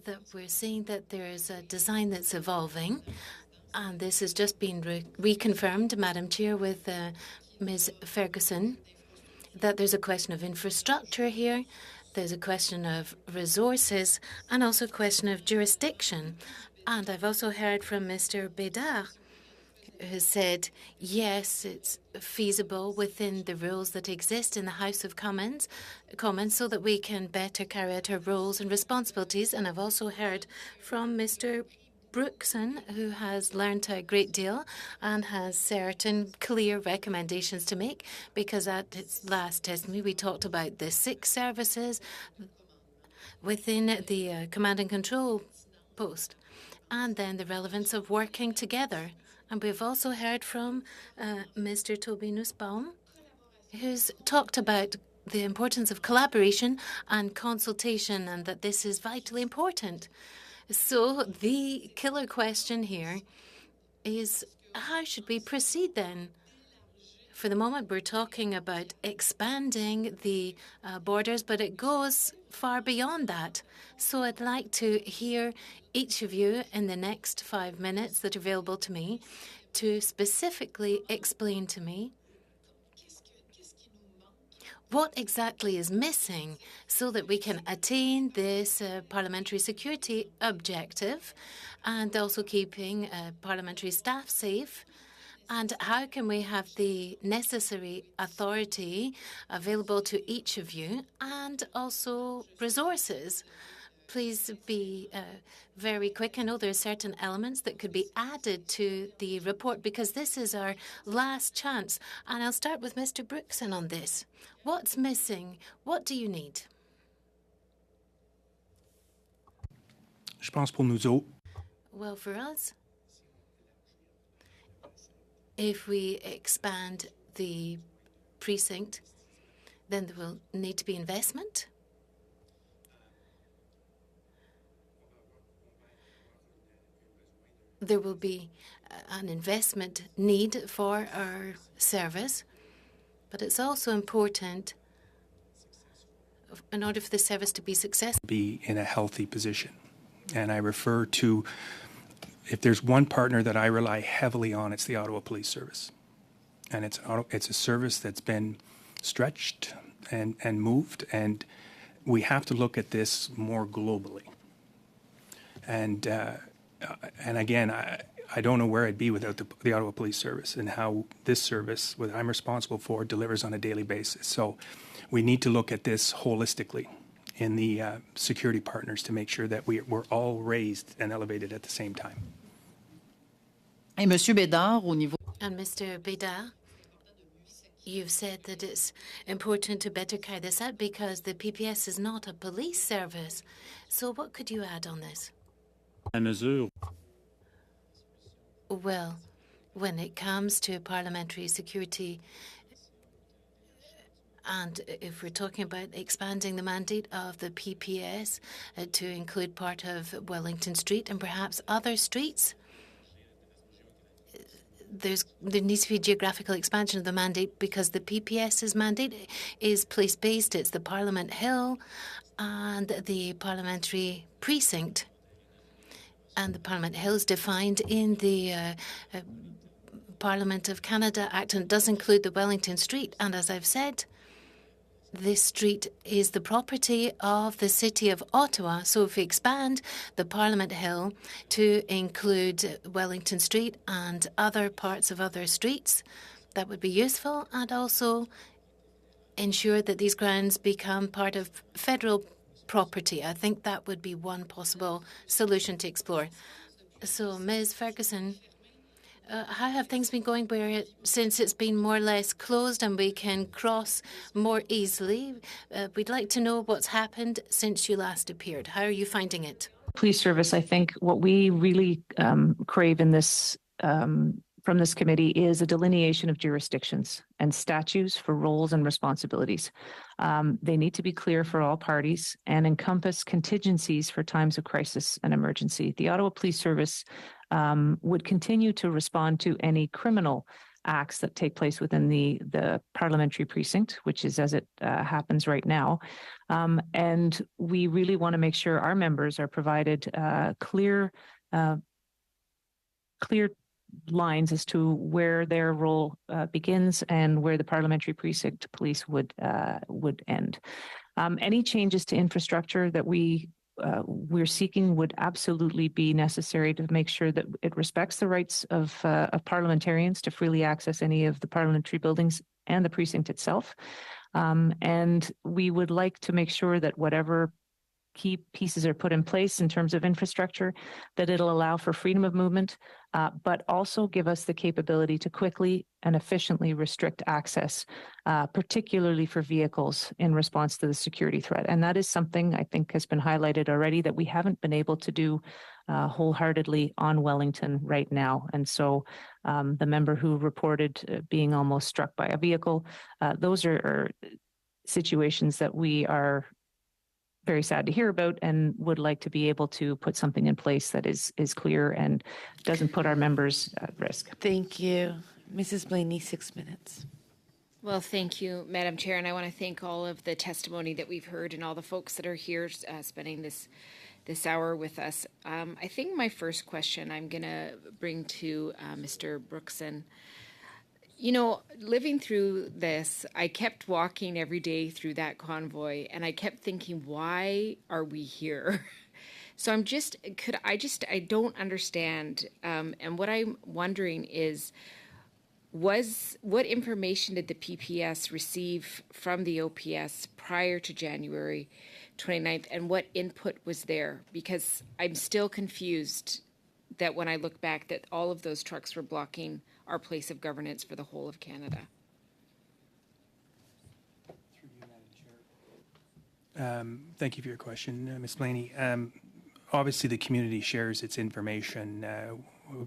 that we're seeing that there is a design that's evolving, and this has just been reconfirmed, Madam Chair, with Ms. Ferguson, that there's a question of infrastructure here, there's a question of resources, and also a question of jurisdiction. And I've also heard from Mr. Bédard, who said, yes, it's feasible within the rules that exist in the House of Commons so that we can better carry out our roles and responsibilities. And I've also heard from Mr. Brookson, who has learned a great deal and has certain clear recommendations to make, because at its last testimony we talked about the 6 services within the command and control post, and then the relevance of working together. And we've also heard from Mr. Toby Nussbaum, who's talked about the importance of collaboration and consultation, and that this is vitally important. So the killer question here is, how should we proceed then? For the moment, we're talking about expanding the borders, but it goes far beyond that. So I'd like to hear each of you in the next 5 minutes that are available to me to specifically explain to me what exactly is missing so that we can attain this parliamentary security objective and also keeping parliamentary staff safe. And how can we have the necessary authority available to each of you and also resources? Please be very quick. I know there are certain elements that could be added to the report because this is our last chance. And I'll start with Mr. Brookson on this. What's missing? What do you need? Je pense pour nous autres, Well, for us, if we expand the precinct, then there will need to be investment. There will be an investment need for our service, but it's also important in order for the service to be successful. be in a healthy position. And I refer to, if there's one partner that I rely heavily on, it's the Ottawa Police Service. And it's a service that's been stretched and moved, and we have to look at this more globally. And again, I don't know where I'd be without the Ottawa Police Service and how this service, what I'm responsible for, delivers on a daily basis. So we need to look at this holistically in the security partners to make sure that we're all raised and elevated at the same time. Et Monsieur Bédard, au niveau... And Mr. Bédard, you've said that it's important to better carry this out because the PPS is not a police service. So what could you add on this? À mesure Well, when it comes to parliamentary security, and if we're talking about expanding the mandate of the PPS to include part of Wellington Street and perhaps other streets, there needs to be geographical expansion of the mandate because the PPS's mandate is place-based. It's the Parliament Hill and the parliamentary precinct. And the Parliament Hill is defined in the Parliament of Canada Act, and it does include the Wellington Street. And as I've said, this street is the property of the City of Ottawa. So if we expand the Parliament Hill to include Wellington Street and other parts of other streets, that would be useful, and also ensure that these grounds become part of federal property. I think that would be one possible solution to explore. So, Ms. Ferguson, how have things been going since it's been more or less closed and we can cross more easily? We'd like to know what's happened since you last appeared. How are you finding it? Police service, I think what we really crave in this from this committee is a delineation of jurisdictions and statutes for roles and responsibilities. They need to be clear for all parties and encompass contingencies for times of crisis and emergency. The Ottawa Police Service would continue to respond to any criminal acts that take place within the parliamentary precinct, which is as it happens right now. And we really want to make sure our members are provided clear lines as to where their role begins and where the parliamentary precinct police would end. Any changes to infrastructure that we're seeking would absolutely be necessary to make sure that it respects the rights of parliamentarians to freely access any of the parliamentary buildings and the precinct itself. And we would like to make sure that whatever key pieces are put in place in terms of infrastructure, that it'll allow for freedom of movement, but also give us the capability to quickly and efficiently restrict access, particularly for vehicles in response to the security threat. And that is something I think has been highlighted already that we haven't been able to do wholeheartedly on Wellington right now. And so the member who reported being almost struck by a vehicle, those are situations that we are very sad to hear about and would like to be able to put something in place that is clear and doesn't put our members at risk. Thank you. Mrs. Blaney, 6 minutes. Well, thank you, Madam Chair, and I want to thank all of the testimony that we've heard and all the folks that are here spending this hour with us. I think my first question I'm going to bring to Mr. Brookson. You know, living through this, I kept walking every day through that convoy, and I kept thinking, why are we here? So I don't understand. And what I'm wondering is, what information did the PPS receive from the OPS prior to January 29th, and what input was there? Because I'm still confused that when I look back that all of those trucks were blocking our place of governance for the whole of Canada. Thank you for your question, Ms. Blaney. Obviously, the community shares its information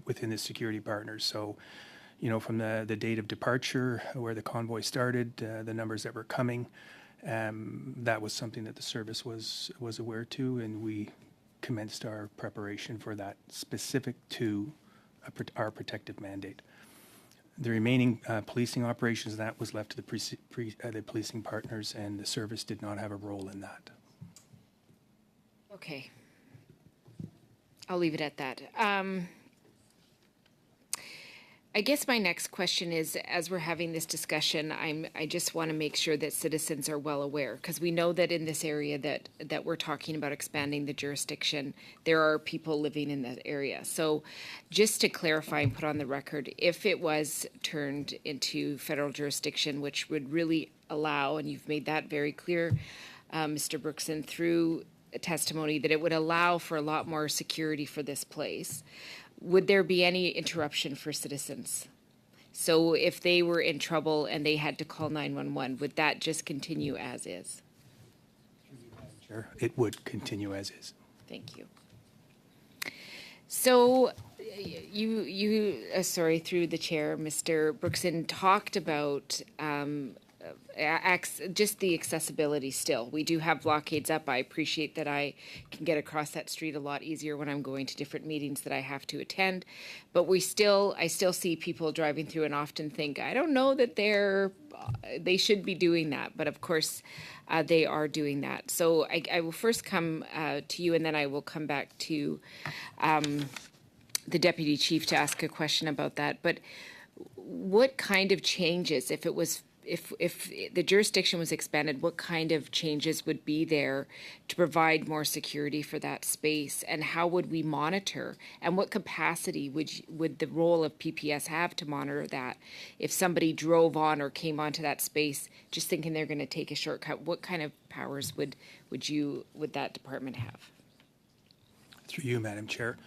within the security partners. So, you know, from the date of departure, where the convoy started, the numbers that were coming, that was something that the service was aware to, and we commenced our preparation for that specific to our protective mandate. The remaining policing operations, that was left to the policing partners, and the service did not have a role in that. Okay. I'll leave it at that. I guess my next question is, as we're having this discussion, I just want to make sure that citizens are well aware, because we know that in this area that we're talking about expanding the jurisdiction, there are people living in that area. So just to clarify and put on the record, if it was turned into federal jurisdiction, which would really allow, and you've made that very clear, Mr. Brookson, through testimony, that it would allow for a lot more security for this place, would there be any interruption for citizens? So if they were in trouble and they had to call 911, would that just continue as is? Sure, it would continue as is. Thank you. So sorry, through the chair, Mr. Brookson talked about just the accessibility still. We do have blockades up. I appreciate that I can get across that street a lot easier when I'm going to different meetings that I have to attend. But I still see people driving through and often think, I don't know that they should be doing that. But of course, they are doing that. So I will first come to you, and then I will come back to the Deputy Chief to ask a question about that. But what kind of changes, if the jurisdiction was expanded, what kind of changes would be there to provide more security for that space, and how would we monitor, and what capacity would the role of PPS have to monitor that? If somebody drove on or came onto that space just thinking they're going to take a shortcut, what kind of powers would that department have? Through you, Madam Chair,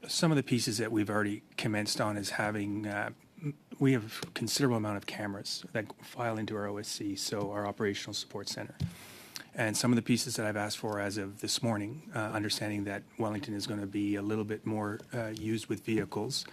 some of the pieces that we've already commenced on is having we have a considerable amount of cameras that file into our OSC, so our Operational Support Center. And some of the pieces that I've asked for as of this morning, understanding that Wellington is going to be a little bit more used with vehicles.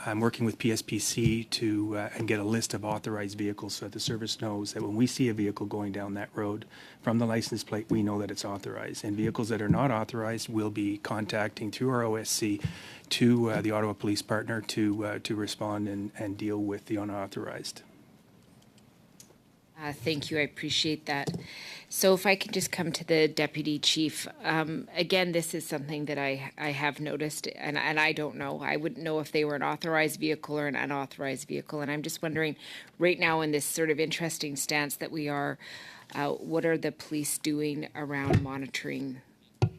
I'm working with PSPC to and get a list of authorized vehicles so that the service knows that when we see a vehicle going down that road, from the license plate, we know that it's authorized. And vehicles that are not authorized, we'll be contacting through our OSC to the Ottawa Police Partner to respond and deal with the unauthorized. Thank you. I appreciate that. So if I could just come to the Deputy Chief. Again, this is something that I have noticed, and I don't know. I wouldn't know if they were an authorized vehicle or an unauthorized vehicle. And I'm just wondering, right now in this sort of interesting stance that we are, what are the police doing around monitoring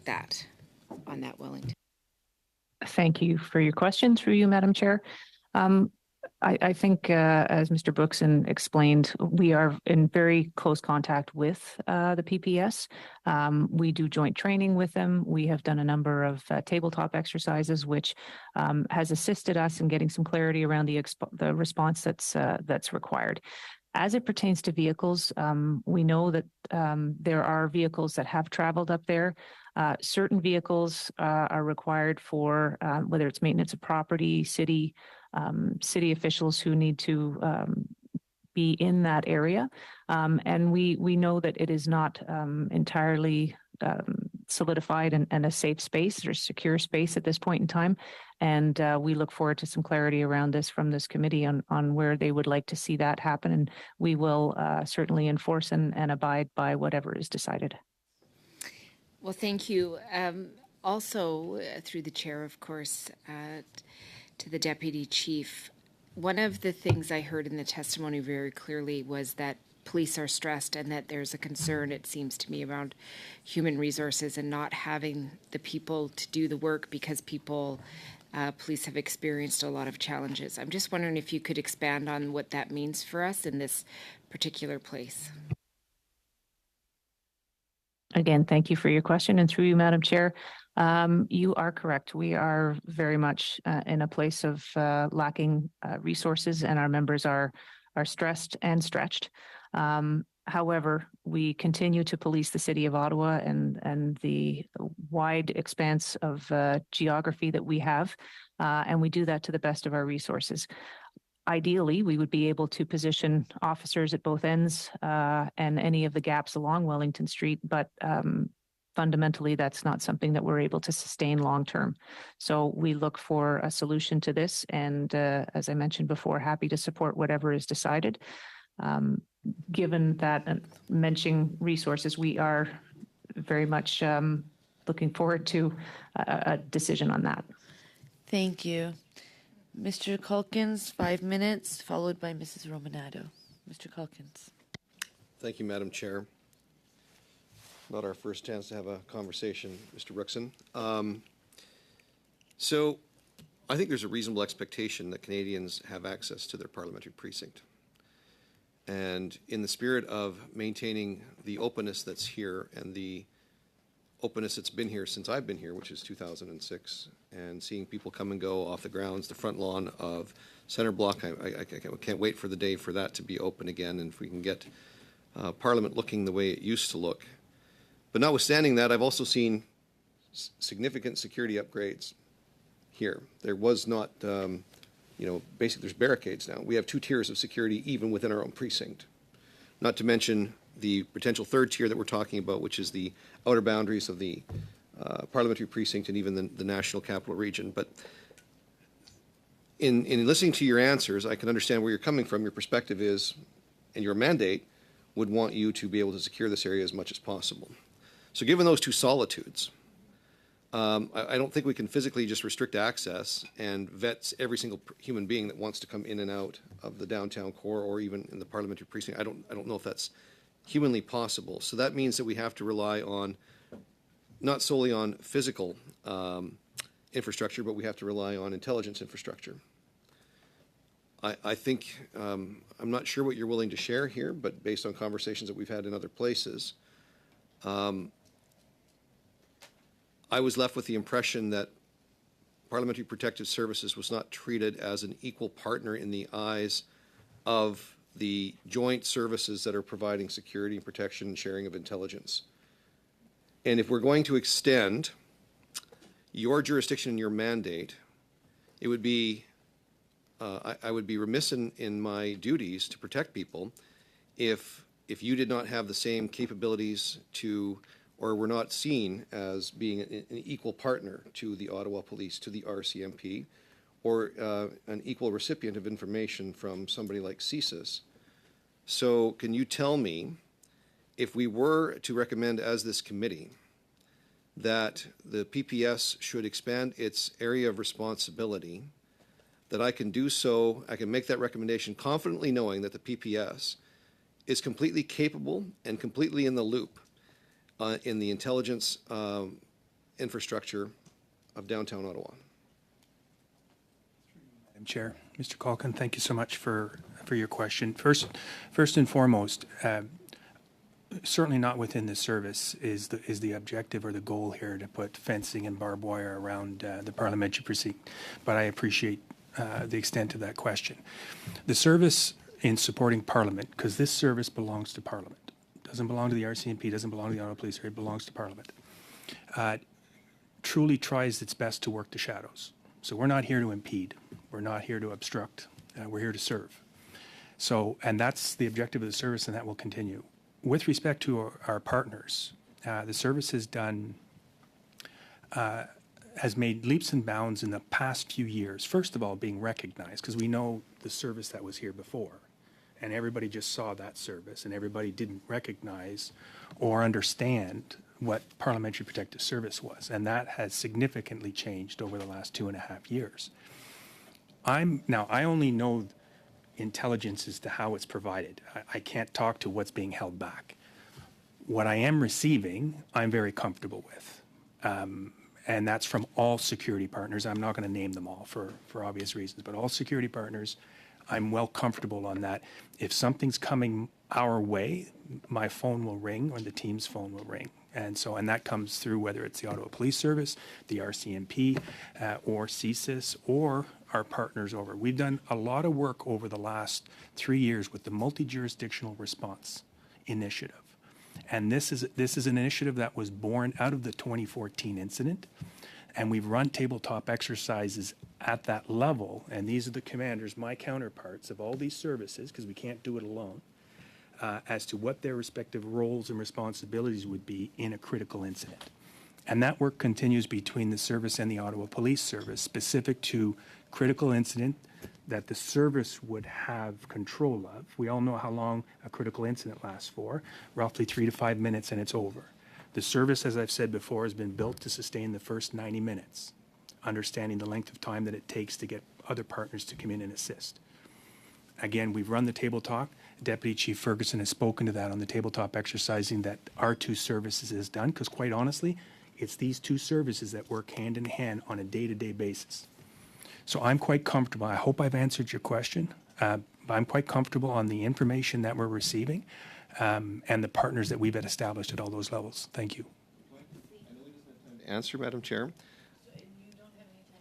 that on that Wellington? Thank you for your question, through you, Madam Chair. I think, as Mr. Brookson explained, we are in very close contact with the PPS. We do joint training with them. We have done a number of tabletop exercises, which has assisted us in getting some clarity around the response that's required. As it pertains to vehicles, we know that there are vehicles that have traveled up there. Certain vehicles are required for whether it's maintenance of property, city officials who need to be in that area. And we know that it is not entirely solidified and a safe space or secure space at this point in time. And we look forward to some clarity around this from this committee on where they would like to see that happen. And we will certainly enforce and abide by whatever is decided. Well, thank you. Also, through the chair, of course, to the deputy chief, one of the things I heard in the testimony very clearly was that police are stressed and that there's a concern, it seems to me, around human resources and not having the people to do the work because police have experienced a lot of challenges. I'm just wondering if you could expand on what that means for us in this particular place. Again, thank you for your question. And through you, Madam Chair, you are correct. We are very much in a place of lacking resources, and our members are stressed and stretched. However, we continue to police the City of Ottawa and the wide expanse of geography that we have, and we do that to the best of our resources. Ideally, we would be able to position officers at both ends and any of the gaps along Wellington Street, but fundamentally, that's not something that we're able to sustain long term. So we look for a solution to this, and as I mentioned before, happy to support whatever is decided. Given that mentioning resources, we are very much looking forward to a decision on that. Thank you. Mr. Calkins, 5 minutes, followed by Mrs. Romanado. Mr. Calkins. Thank you, Madam Chair. Not our first chance to have a conversation, Mr. Brookson. So I think there's a reasonable expectation that Canadians have access to their parliamentary precinct. And in the spirit of maintaining the openness that's here and the openness that's been here since I've been here, which is 2006, and seeing people come and go off the grounds, the front lawn of Centre Block, I can't wait for the day for that to be open again, and if we can get Parliament looking the way it used to look. But notwithstanding that, I've also seen significant security upgrades here. There was not, basically there's barricades now. We have 2 tiers of security even within our own precinct. Not to mention the potential 3rd tier that we're talking about, which is the outer boundaries of the parliamentary precinct and even the national capital region. But in listening to your answers, I can understand where you're coming from. Your perspective is, and your mandate would want you to be able to secure this area as much as possible. So given those 2 solitudes, I don't think we can physically just restrict access and vet every single human being that wants to come in and out of the downtown core or even in the parliamentary precinct. I don't know if that's humanly possible. So that means that we have to rely on, not solely on physical infrastructure, but we have to rely on intelligence infrastructure. I think, I'm not sure what you're willing to share here, but based on conversations that we've had in other places, I was left with the impression that Parliamentary Protective Services was not treated as an equal partner in the eyes of the joint services that are providing security and protection and sharing of intelligence. And if we're going to extend your jurisdiction and your mandate, it would be, I would be remiss in my duties to protect people if you did not have the same capabilities to, or were not seen as being an equal partner to the Ottawa Police, to the RCMP, or an equal recipient of information from somebody like CSIS. So can you tell me, if we were to recommend as this committee that the PPS should expand its area of responsibility, that I can do so, I can make that recommendation confidently knowing that the PPS is completely capable and completely in the loop in the intelligence infrastructure of downtown Ottawa? Madam Chair. Mr. Culkin, thank you so much for your question. First and foremost, certainly not within the service is the objective or the goal here to put fencing and barbed wire around the parliamentary precinct, but I appreciate the extent of that question. The service in supporting Parliament, because this service belongs to Parliament, doesn't belong to the RCMP, doesn't belong to the Ottawa Police, it belongs to Parliament, truly tries its best to work the shadows. So we're not here to impede, we're not here to obstruct, we're here to serve. So, and that's the objective of the service, and that will continue. With respect to our partners, the service has made leaps and bounds in the past few years. First of all, being recognized, because we know the service that was here before, and everybody just saw that service, and everybody didn't recognize or understand what Parliamentary Protective Service was, and that has significantly changed over the last 2.5 years. I only know intelligence as to how it's provided. I can't talk to what's being held back. What I am receiving, I'm very comfortable with. And that's from all security partners. I'm not going to name them all for obvious reasons, but all security partners, I'm well comfortable on that. If something's coming our way, my phone will ring or the team's phone will ring. And that comes through whether it's the Ottawa Police Service, the RCMP, or CSIS, or our partners over. We've done a lot of work over the last 3 years with the multi-jurisdictional response initiative. And this is an initiative that was born out of the 2014 incident. And we've run tabletop exercises at that level. And these are the commanders, my counterparts of all these services, because we can't do it alone, as to what their respective roles and responsibilities would be in a critical incident. And that work continues between the service and the Ottawa Police Service, specific to critical incident that the service would have control of. We all know how long a critical incident lasts for, roughly 3 to 5 minutes, and it's over. The service, as I've said before, has been built to sustain the first 90 minutes, understanding the length of time that it takes to get other partners to come in and assist. Again, we've run the tabletop. Deputy Chief Ferguson has spoken to that on the tabletop exercising that our two services has done, because quite honestly, it's these two services that work hand in hand on a day-to-day basis. So I'm quite comfortable. I hope I've answered your question. I'm quite comfortable on the information that we're receiving and the partners that we've had established at all those levels. Thank you. Answer, Madam Chair.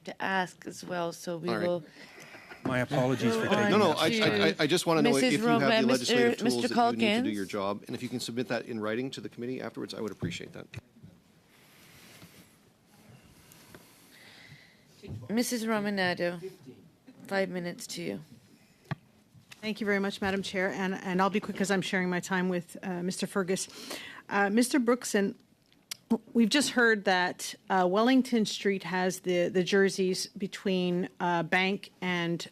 To ask as well, so we All right. will. My apologies for taking No, that. I just want to know Mrs. if you have the Roman, legislative Mr. tools that you need to do Culkins. your job. And if you can submit that in writing to the committee afterwards, I would appreciate that. Mrs. Romanado, 5 minutes to you. Thank you very much, Madam Chair, and I'll be quick because I'm sharing my time with Mr. Fergus. Mr. Brookson, we've just heard that Wellington Street has the jerseys between Bank and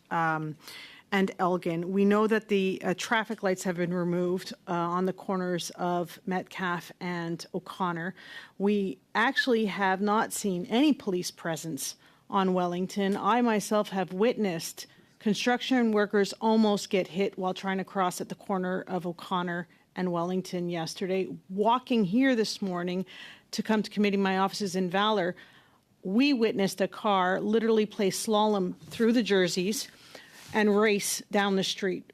Elgin. We know that the traffic lights have been removed on the corners of Metcalfe and O'Connor. We actually have not seen any police presence on Wellington. I myself have witnessed construction workers almost get hit while trying to cross at the corner of O'Connor and Wellington yesterday. Walking here this morning to come to committee, my office is in Valor, we witnessed a car literally play slalom through the jerseys and race down the street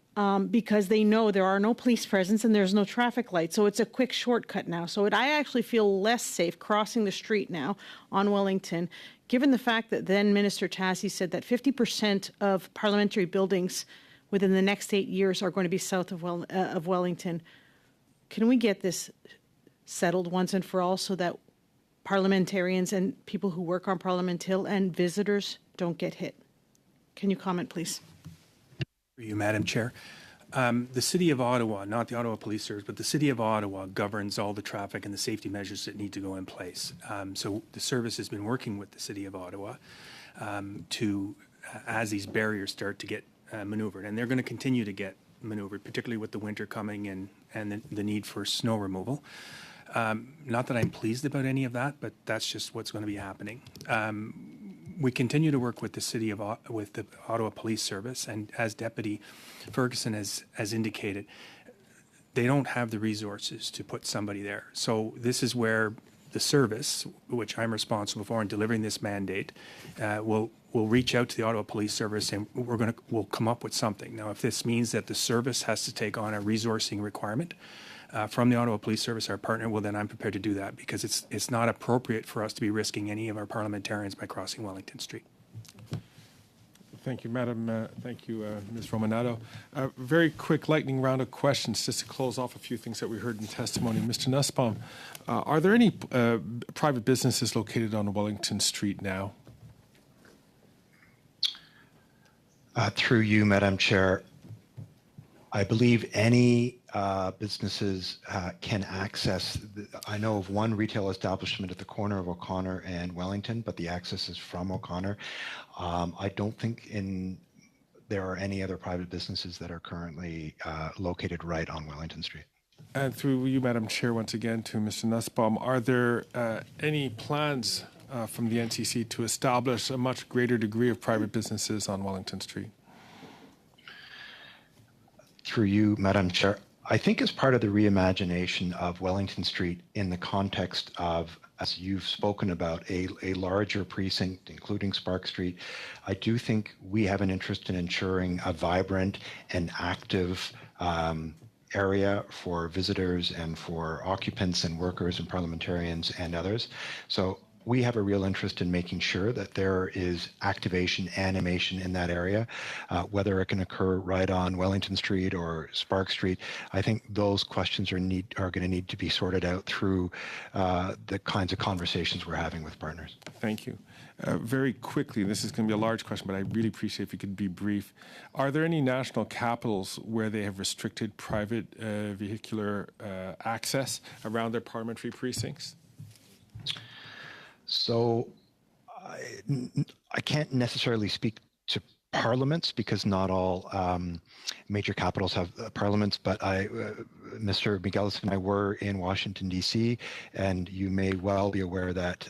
because they know there are no police presence and there's no traffic light. So it's a quick shortcut now. So I actually feel less safe crossing the street now on Wellington, given the fact that then Minister Tassi said that 50% of parliamentary buildings within the next 8 years are going to be south of Wellington. Can we get this settled once and for all so that parliamentarians and people who work on Parliament Hill and visitors don't get hit? Can you comment, please? For you, Madam Chair. The City of Ottawa, not the Ottawa Police Service, but the City of Ottawa governs all the traffic and the safety measures that need to go in place. So the service has been working with the City of Ottawa as these barriers start to get maneuvered. And they're going to continue to get maneuvered, particularly with the winter coming and the need for snow removal. Not that I'm pleased about any of that, but that's just what's going to be happening. We continue to work with with the Ottawa Police Service, and as Deputy Ferguson has indicated, they don't have the resources to put somebody there. So this is where the service, which I'm responsible for in delivering this mandate, will reach out to the Ottawa Police Service and we'll come up with something. Now, if this means that the service has to take on a resourcing requirement from the Ottawa Police Service, our partner, well, then I'm prepared to do that because it's not appropriate for us to be risking any of our parliamentarians by crossing Wellington Street. Thank you, Madam. Thank you, Ms. Romanado. Very quick lightning round of questions just to close off a few things that we heard in testimony. Mr. Nussbaum, are there any private businesses located on Wellington Street now? Through you, Madam Chair, I believe any businesses can access. I know of one retail establishment at the corner of O'Connor and Wellington, but the access is from O'Connor. I don't think there are any other private businesses that are currently located right on Wellington Street. And through you, Madam Chair, once again to Mr. Nussbaum, are there any plans from the NCC to establish a much greater degree of private businesses on Wellington Street? Through you, Madam Chair, I think as part of the reimagination of Wellington Street in the context of, as you've spoken about, a larger precinct, including Spark Street, I do think we have an interest in ensuring a vibrant and active area for visitors and for occupants and workers and parliamentarians and others. So we have a real interest in making sure that there is activation, animation in that area, whether it can occur right on Wellington Street or Spark Street. I think those questions are going to need to be sorted out through the kinds of conversations we're having with partners. Thank you. Very quickly, this is going to be a large question, but I really appreciate if you could be brief. Are there any national capitals where they have restricted private vehicular access around their parliamentary precincts? So I can't necessarily speak to parliaments because not all major capitals have parliaments, but Mr. Miguelis and I were in Washington, D.C., and you may well be aware that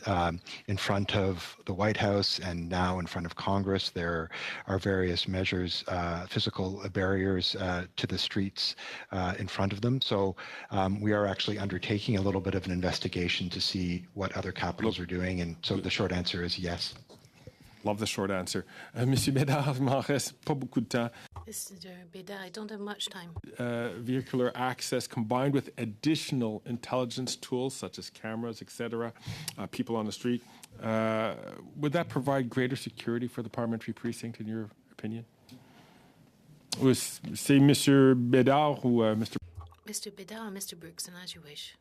in front of the White House and now in front of Congress, there are various measures, physical barriers to the streets in front of them. So we are actually undertaking a little bit of an investigation to see what other capitals are doing, and so the short answer is yes. Love the short answer. Monsieur Bédard, il m'en reste pas beaucoup de temps. Mr. Bédard, I don't have much time. Vehicular access combined with additional intelligence tools such as cameras, etc., people on the street, would that provide greater security for the parliamentary precinct, in your opinion? C'est Monsieur Bédard ou Mr. Mr. Bédard and Mr. Brookson, as you wish.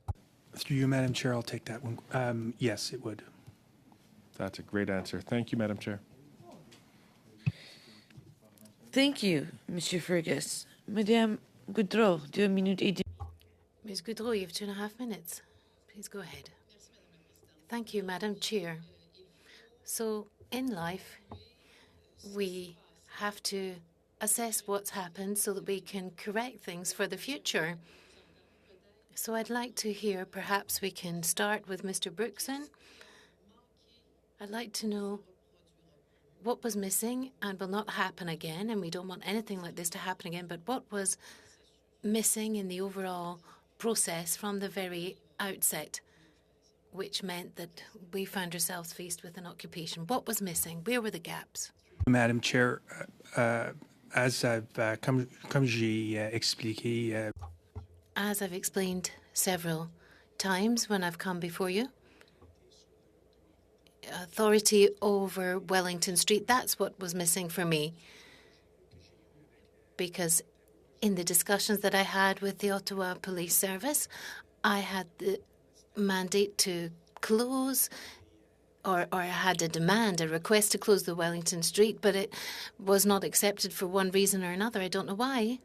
Through you, Madam Chair, I'll take that one. Yes, it would. That's a great answer. Thank you, Madam Chair. Thank you, Monsieur Fergus. Madame Goudreau, 2 minutes et demie. Ms. Goudreau, you have 2.5 minutes. Please go ahead. Thank you, Madam Chair. So, in life, we have to assess what's happened so that we can correct things for the future. So I'd like to hear, perhaps we can start with Mr. Brookson. I'd like to know what was missing and will not happen again, and we don't want anything like this to happen again, but what was missing in the overall process from the very outset, which meant that we found ourselves faced with an occupation? What was missing? Where were the gaps? Madam Chair, as I've comme j'ai expliqué, as I've explained several times when I've come before you, authority over Wellington Street, that's what was missing for me. Because in the discussions that I had with the Ottawa Police Service, I had the mandate to close, or I had a demand, a request to close the Wellington Street, but it was not accepted for one reason or another. I don't know why.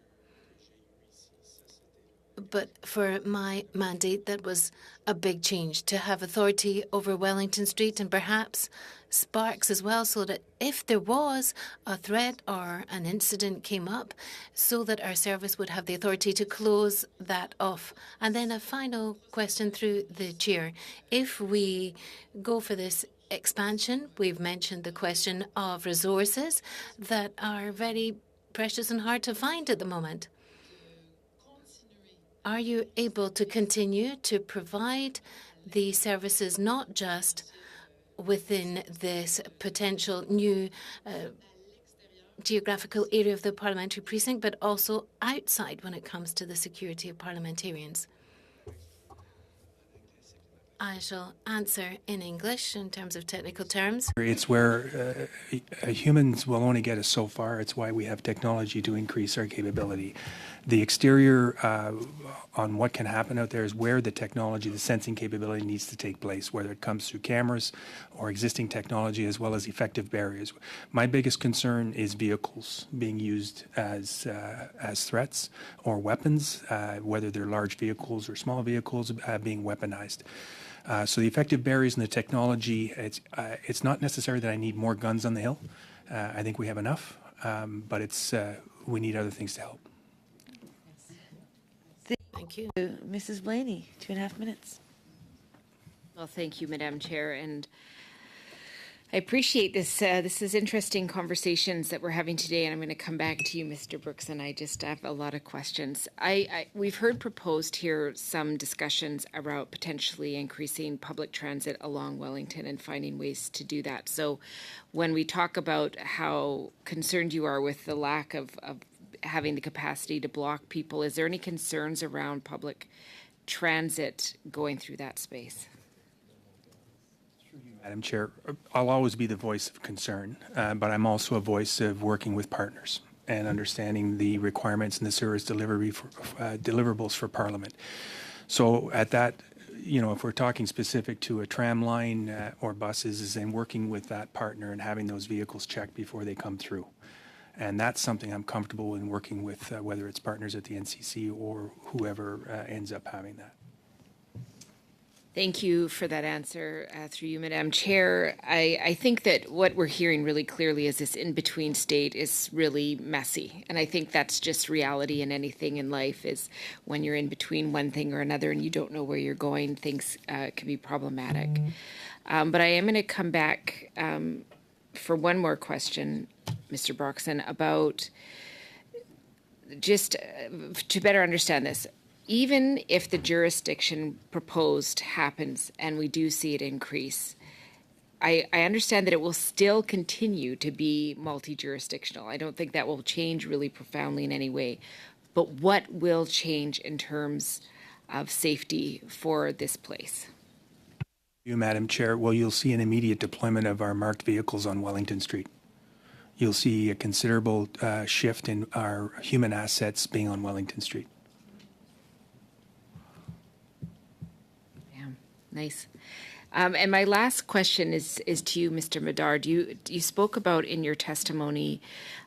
But for my mandate, that was a big change, to have authority over Wellington Street and perhaps Sparks as well, so that if there was a threat or an incident came up, so that our service would have the authority to close that off. And then a final question through the chair. If we go for this expansion, we've mentioned the question of resources that are very precious and hard to find at the moment. Are you able to continue to provide the services not just within this potential new geographical area of the parliamentary precinct, but also outside when it comes to the security of parliamentarians. I shall answer in English in terms of technical terms. It's where humans will only get us so far. It's why we have technology to increase our capability. The exterior on what can happen out there is where the technology, the sensing capability needs to take place, whether it comes through cameras or existing technology as well as effective barriers. My biggest concern is vehicles being used as threats or weapons, whether they're large vehicles or small vehicles being weaponized. So the effective barriers and the technology, it's not necessary that I need more guns on the Hill. I think we have enough, but we need other things to help. Thank you. Mrs. Blaney, 2.5 minutes. Well, thank you, Madam Chair, and I appreciate this. This is interesting conversations that we're having today, and I'm going to come back to you, Mr. Brooks, and I just have a lot of questions. We've heard proposed here some discussions about potentially increasing public transit along Wellington and finding ways to do that. So when we talk about how concerned you are with the lack of having the capacity to block people, is there any concerns around public transit going through that space? Madam Chair, I'll always be the voice of concern, but I'm also a voice of working with partners and understanding the requirements and the service deliverables for Parliament. So at that, if we're talking specific to a tram line or buses, is in working with that partner and having those vehicles checked before they come through. And that's something I'm comfortable in working with, whether it's partners at the NCC or whoever ends up having that. Thank you for that answer through you, Madam Chair. I think that what we're hearing really clearly is this in-between state is really messy. And I think that's just reality in anything in life, is when you're in between one thing or another and you don't know where you're going, things can be problematic. But I am going to come back for one more question, Mr. Broxson, about just to better understand this. Even if the jurisdiction proposed happens and we do see it increase, I understand that it will still continue to be multi-jurisdictional. I don't think that will change really profoundly in any way. But what will change in terms of safety for this place? You, Madam Chair, well, you'll see an immediate deployment of our marked vehicles on Wellington Street. You'll see a considerable shift in our human assets being on Wellington Street. Nice. And my last question is to you, Mr. Medard. You spoke about in your testimony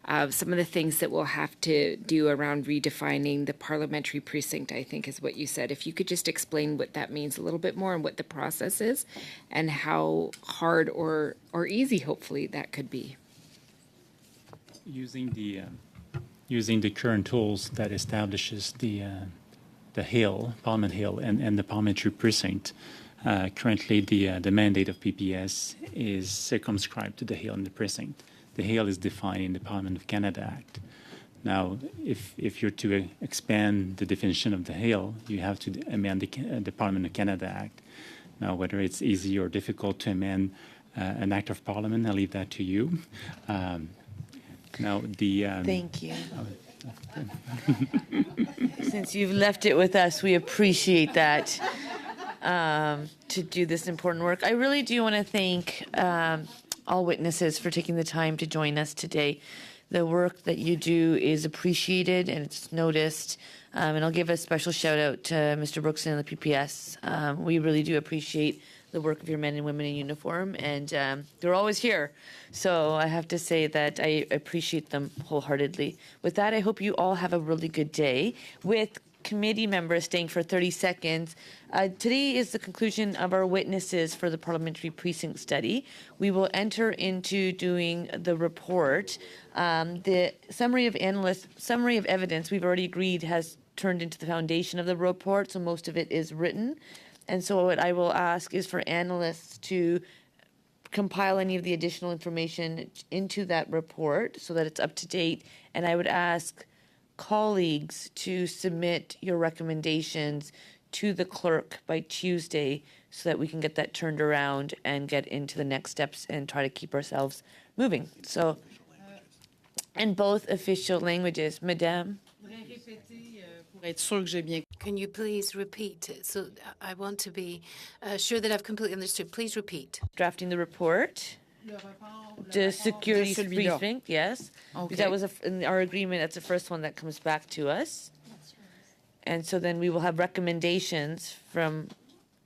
some of the things that we'll have to do around redefining the parliamentary precinct, I think is what you said. If you could just explain what that means a little bit more and what the process is and how hard or easy, hopefully, that could be. Using the current tools that establishes the Hill, Parliament Hill, and the parliamentary precinct. Currently, the mandate of PPS is circumscribed to the Hill and the precinct. The Hill is defined in the Parliament of Canada Act. Now, if you're to expand the definition of the Hill, you have to amend the Parliament of Canada Act. Now, whether it's easy or difficult to amend an Act of Parliament, I'll leave that to you. Thank you. Since you've left it with us, we appreciate that. To do this important work. I really do want to thank all witnesses for taking the time to join us today. The work that you do is appreciated and it's noticed. And I'll give a special shout out to Mr. Brooks and the PPS. We really do appreciate the work of your men and women in uniform, and they're always here. So I have to say that I appreciate them wholeheartedly. With that, I hope you all have a really good day. With committee members staying for 30 seconds. Today is the conclusion of our witnesses for the parliamentary precinct study. We will enter into doing the report. The summary of evidence we've already agreed has turned into the foundation of the report, so most of it is written. And so what I will ask is for analysts to compile any of the additional information into that report so that it's up to date. And I would ask colleagues to submit your recommendations to the clerk by Tuesday so that we can get that turned around and get into the next steps and try to keep ourselves moving. So, in both official languages, Madame. Can you please repeat? So I want to be sure that I've completely understood. Please repeat. Drafting the report. The security precinct, yes. Okay. That was in our agreement. That's the first one that comes back to us. And so then we will have recommendations from,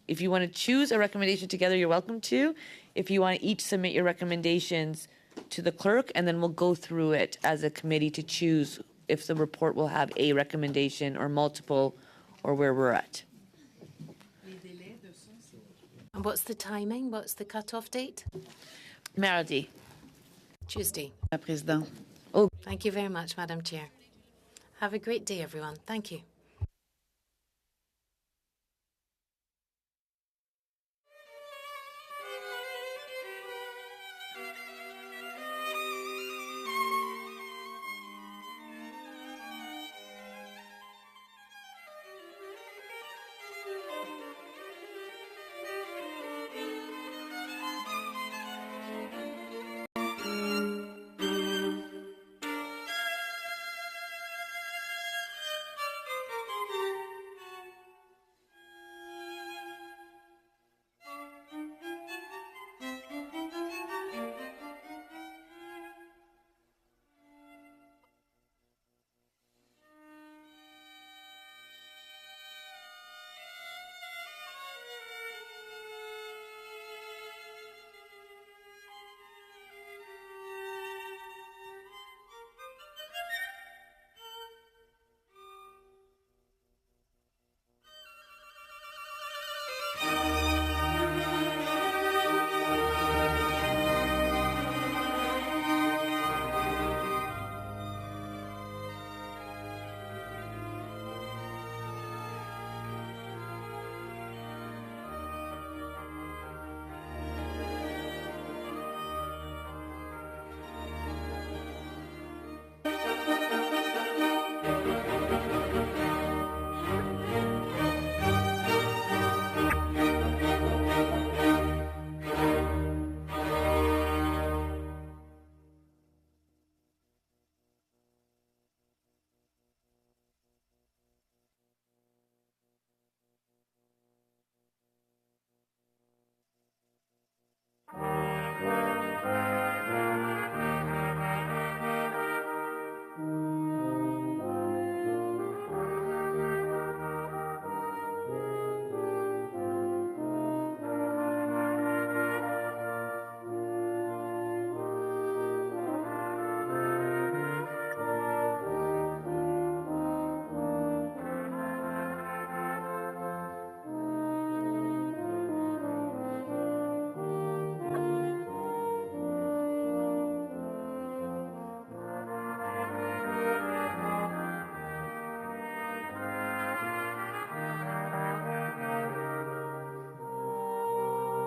if you want to choose a recommendation together, you're welcome to. If you want to each submit your recommendations to the clerk, and then we'll go through it as a committee to choose if the report will have a recommendation or multiple or where we're at. And what's the timing? What's the cutoff date? Mardi. Tuesday. Président. Thank you very much, Madam Chair. Have a great day, everyone. Thank you.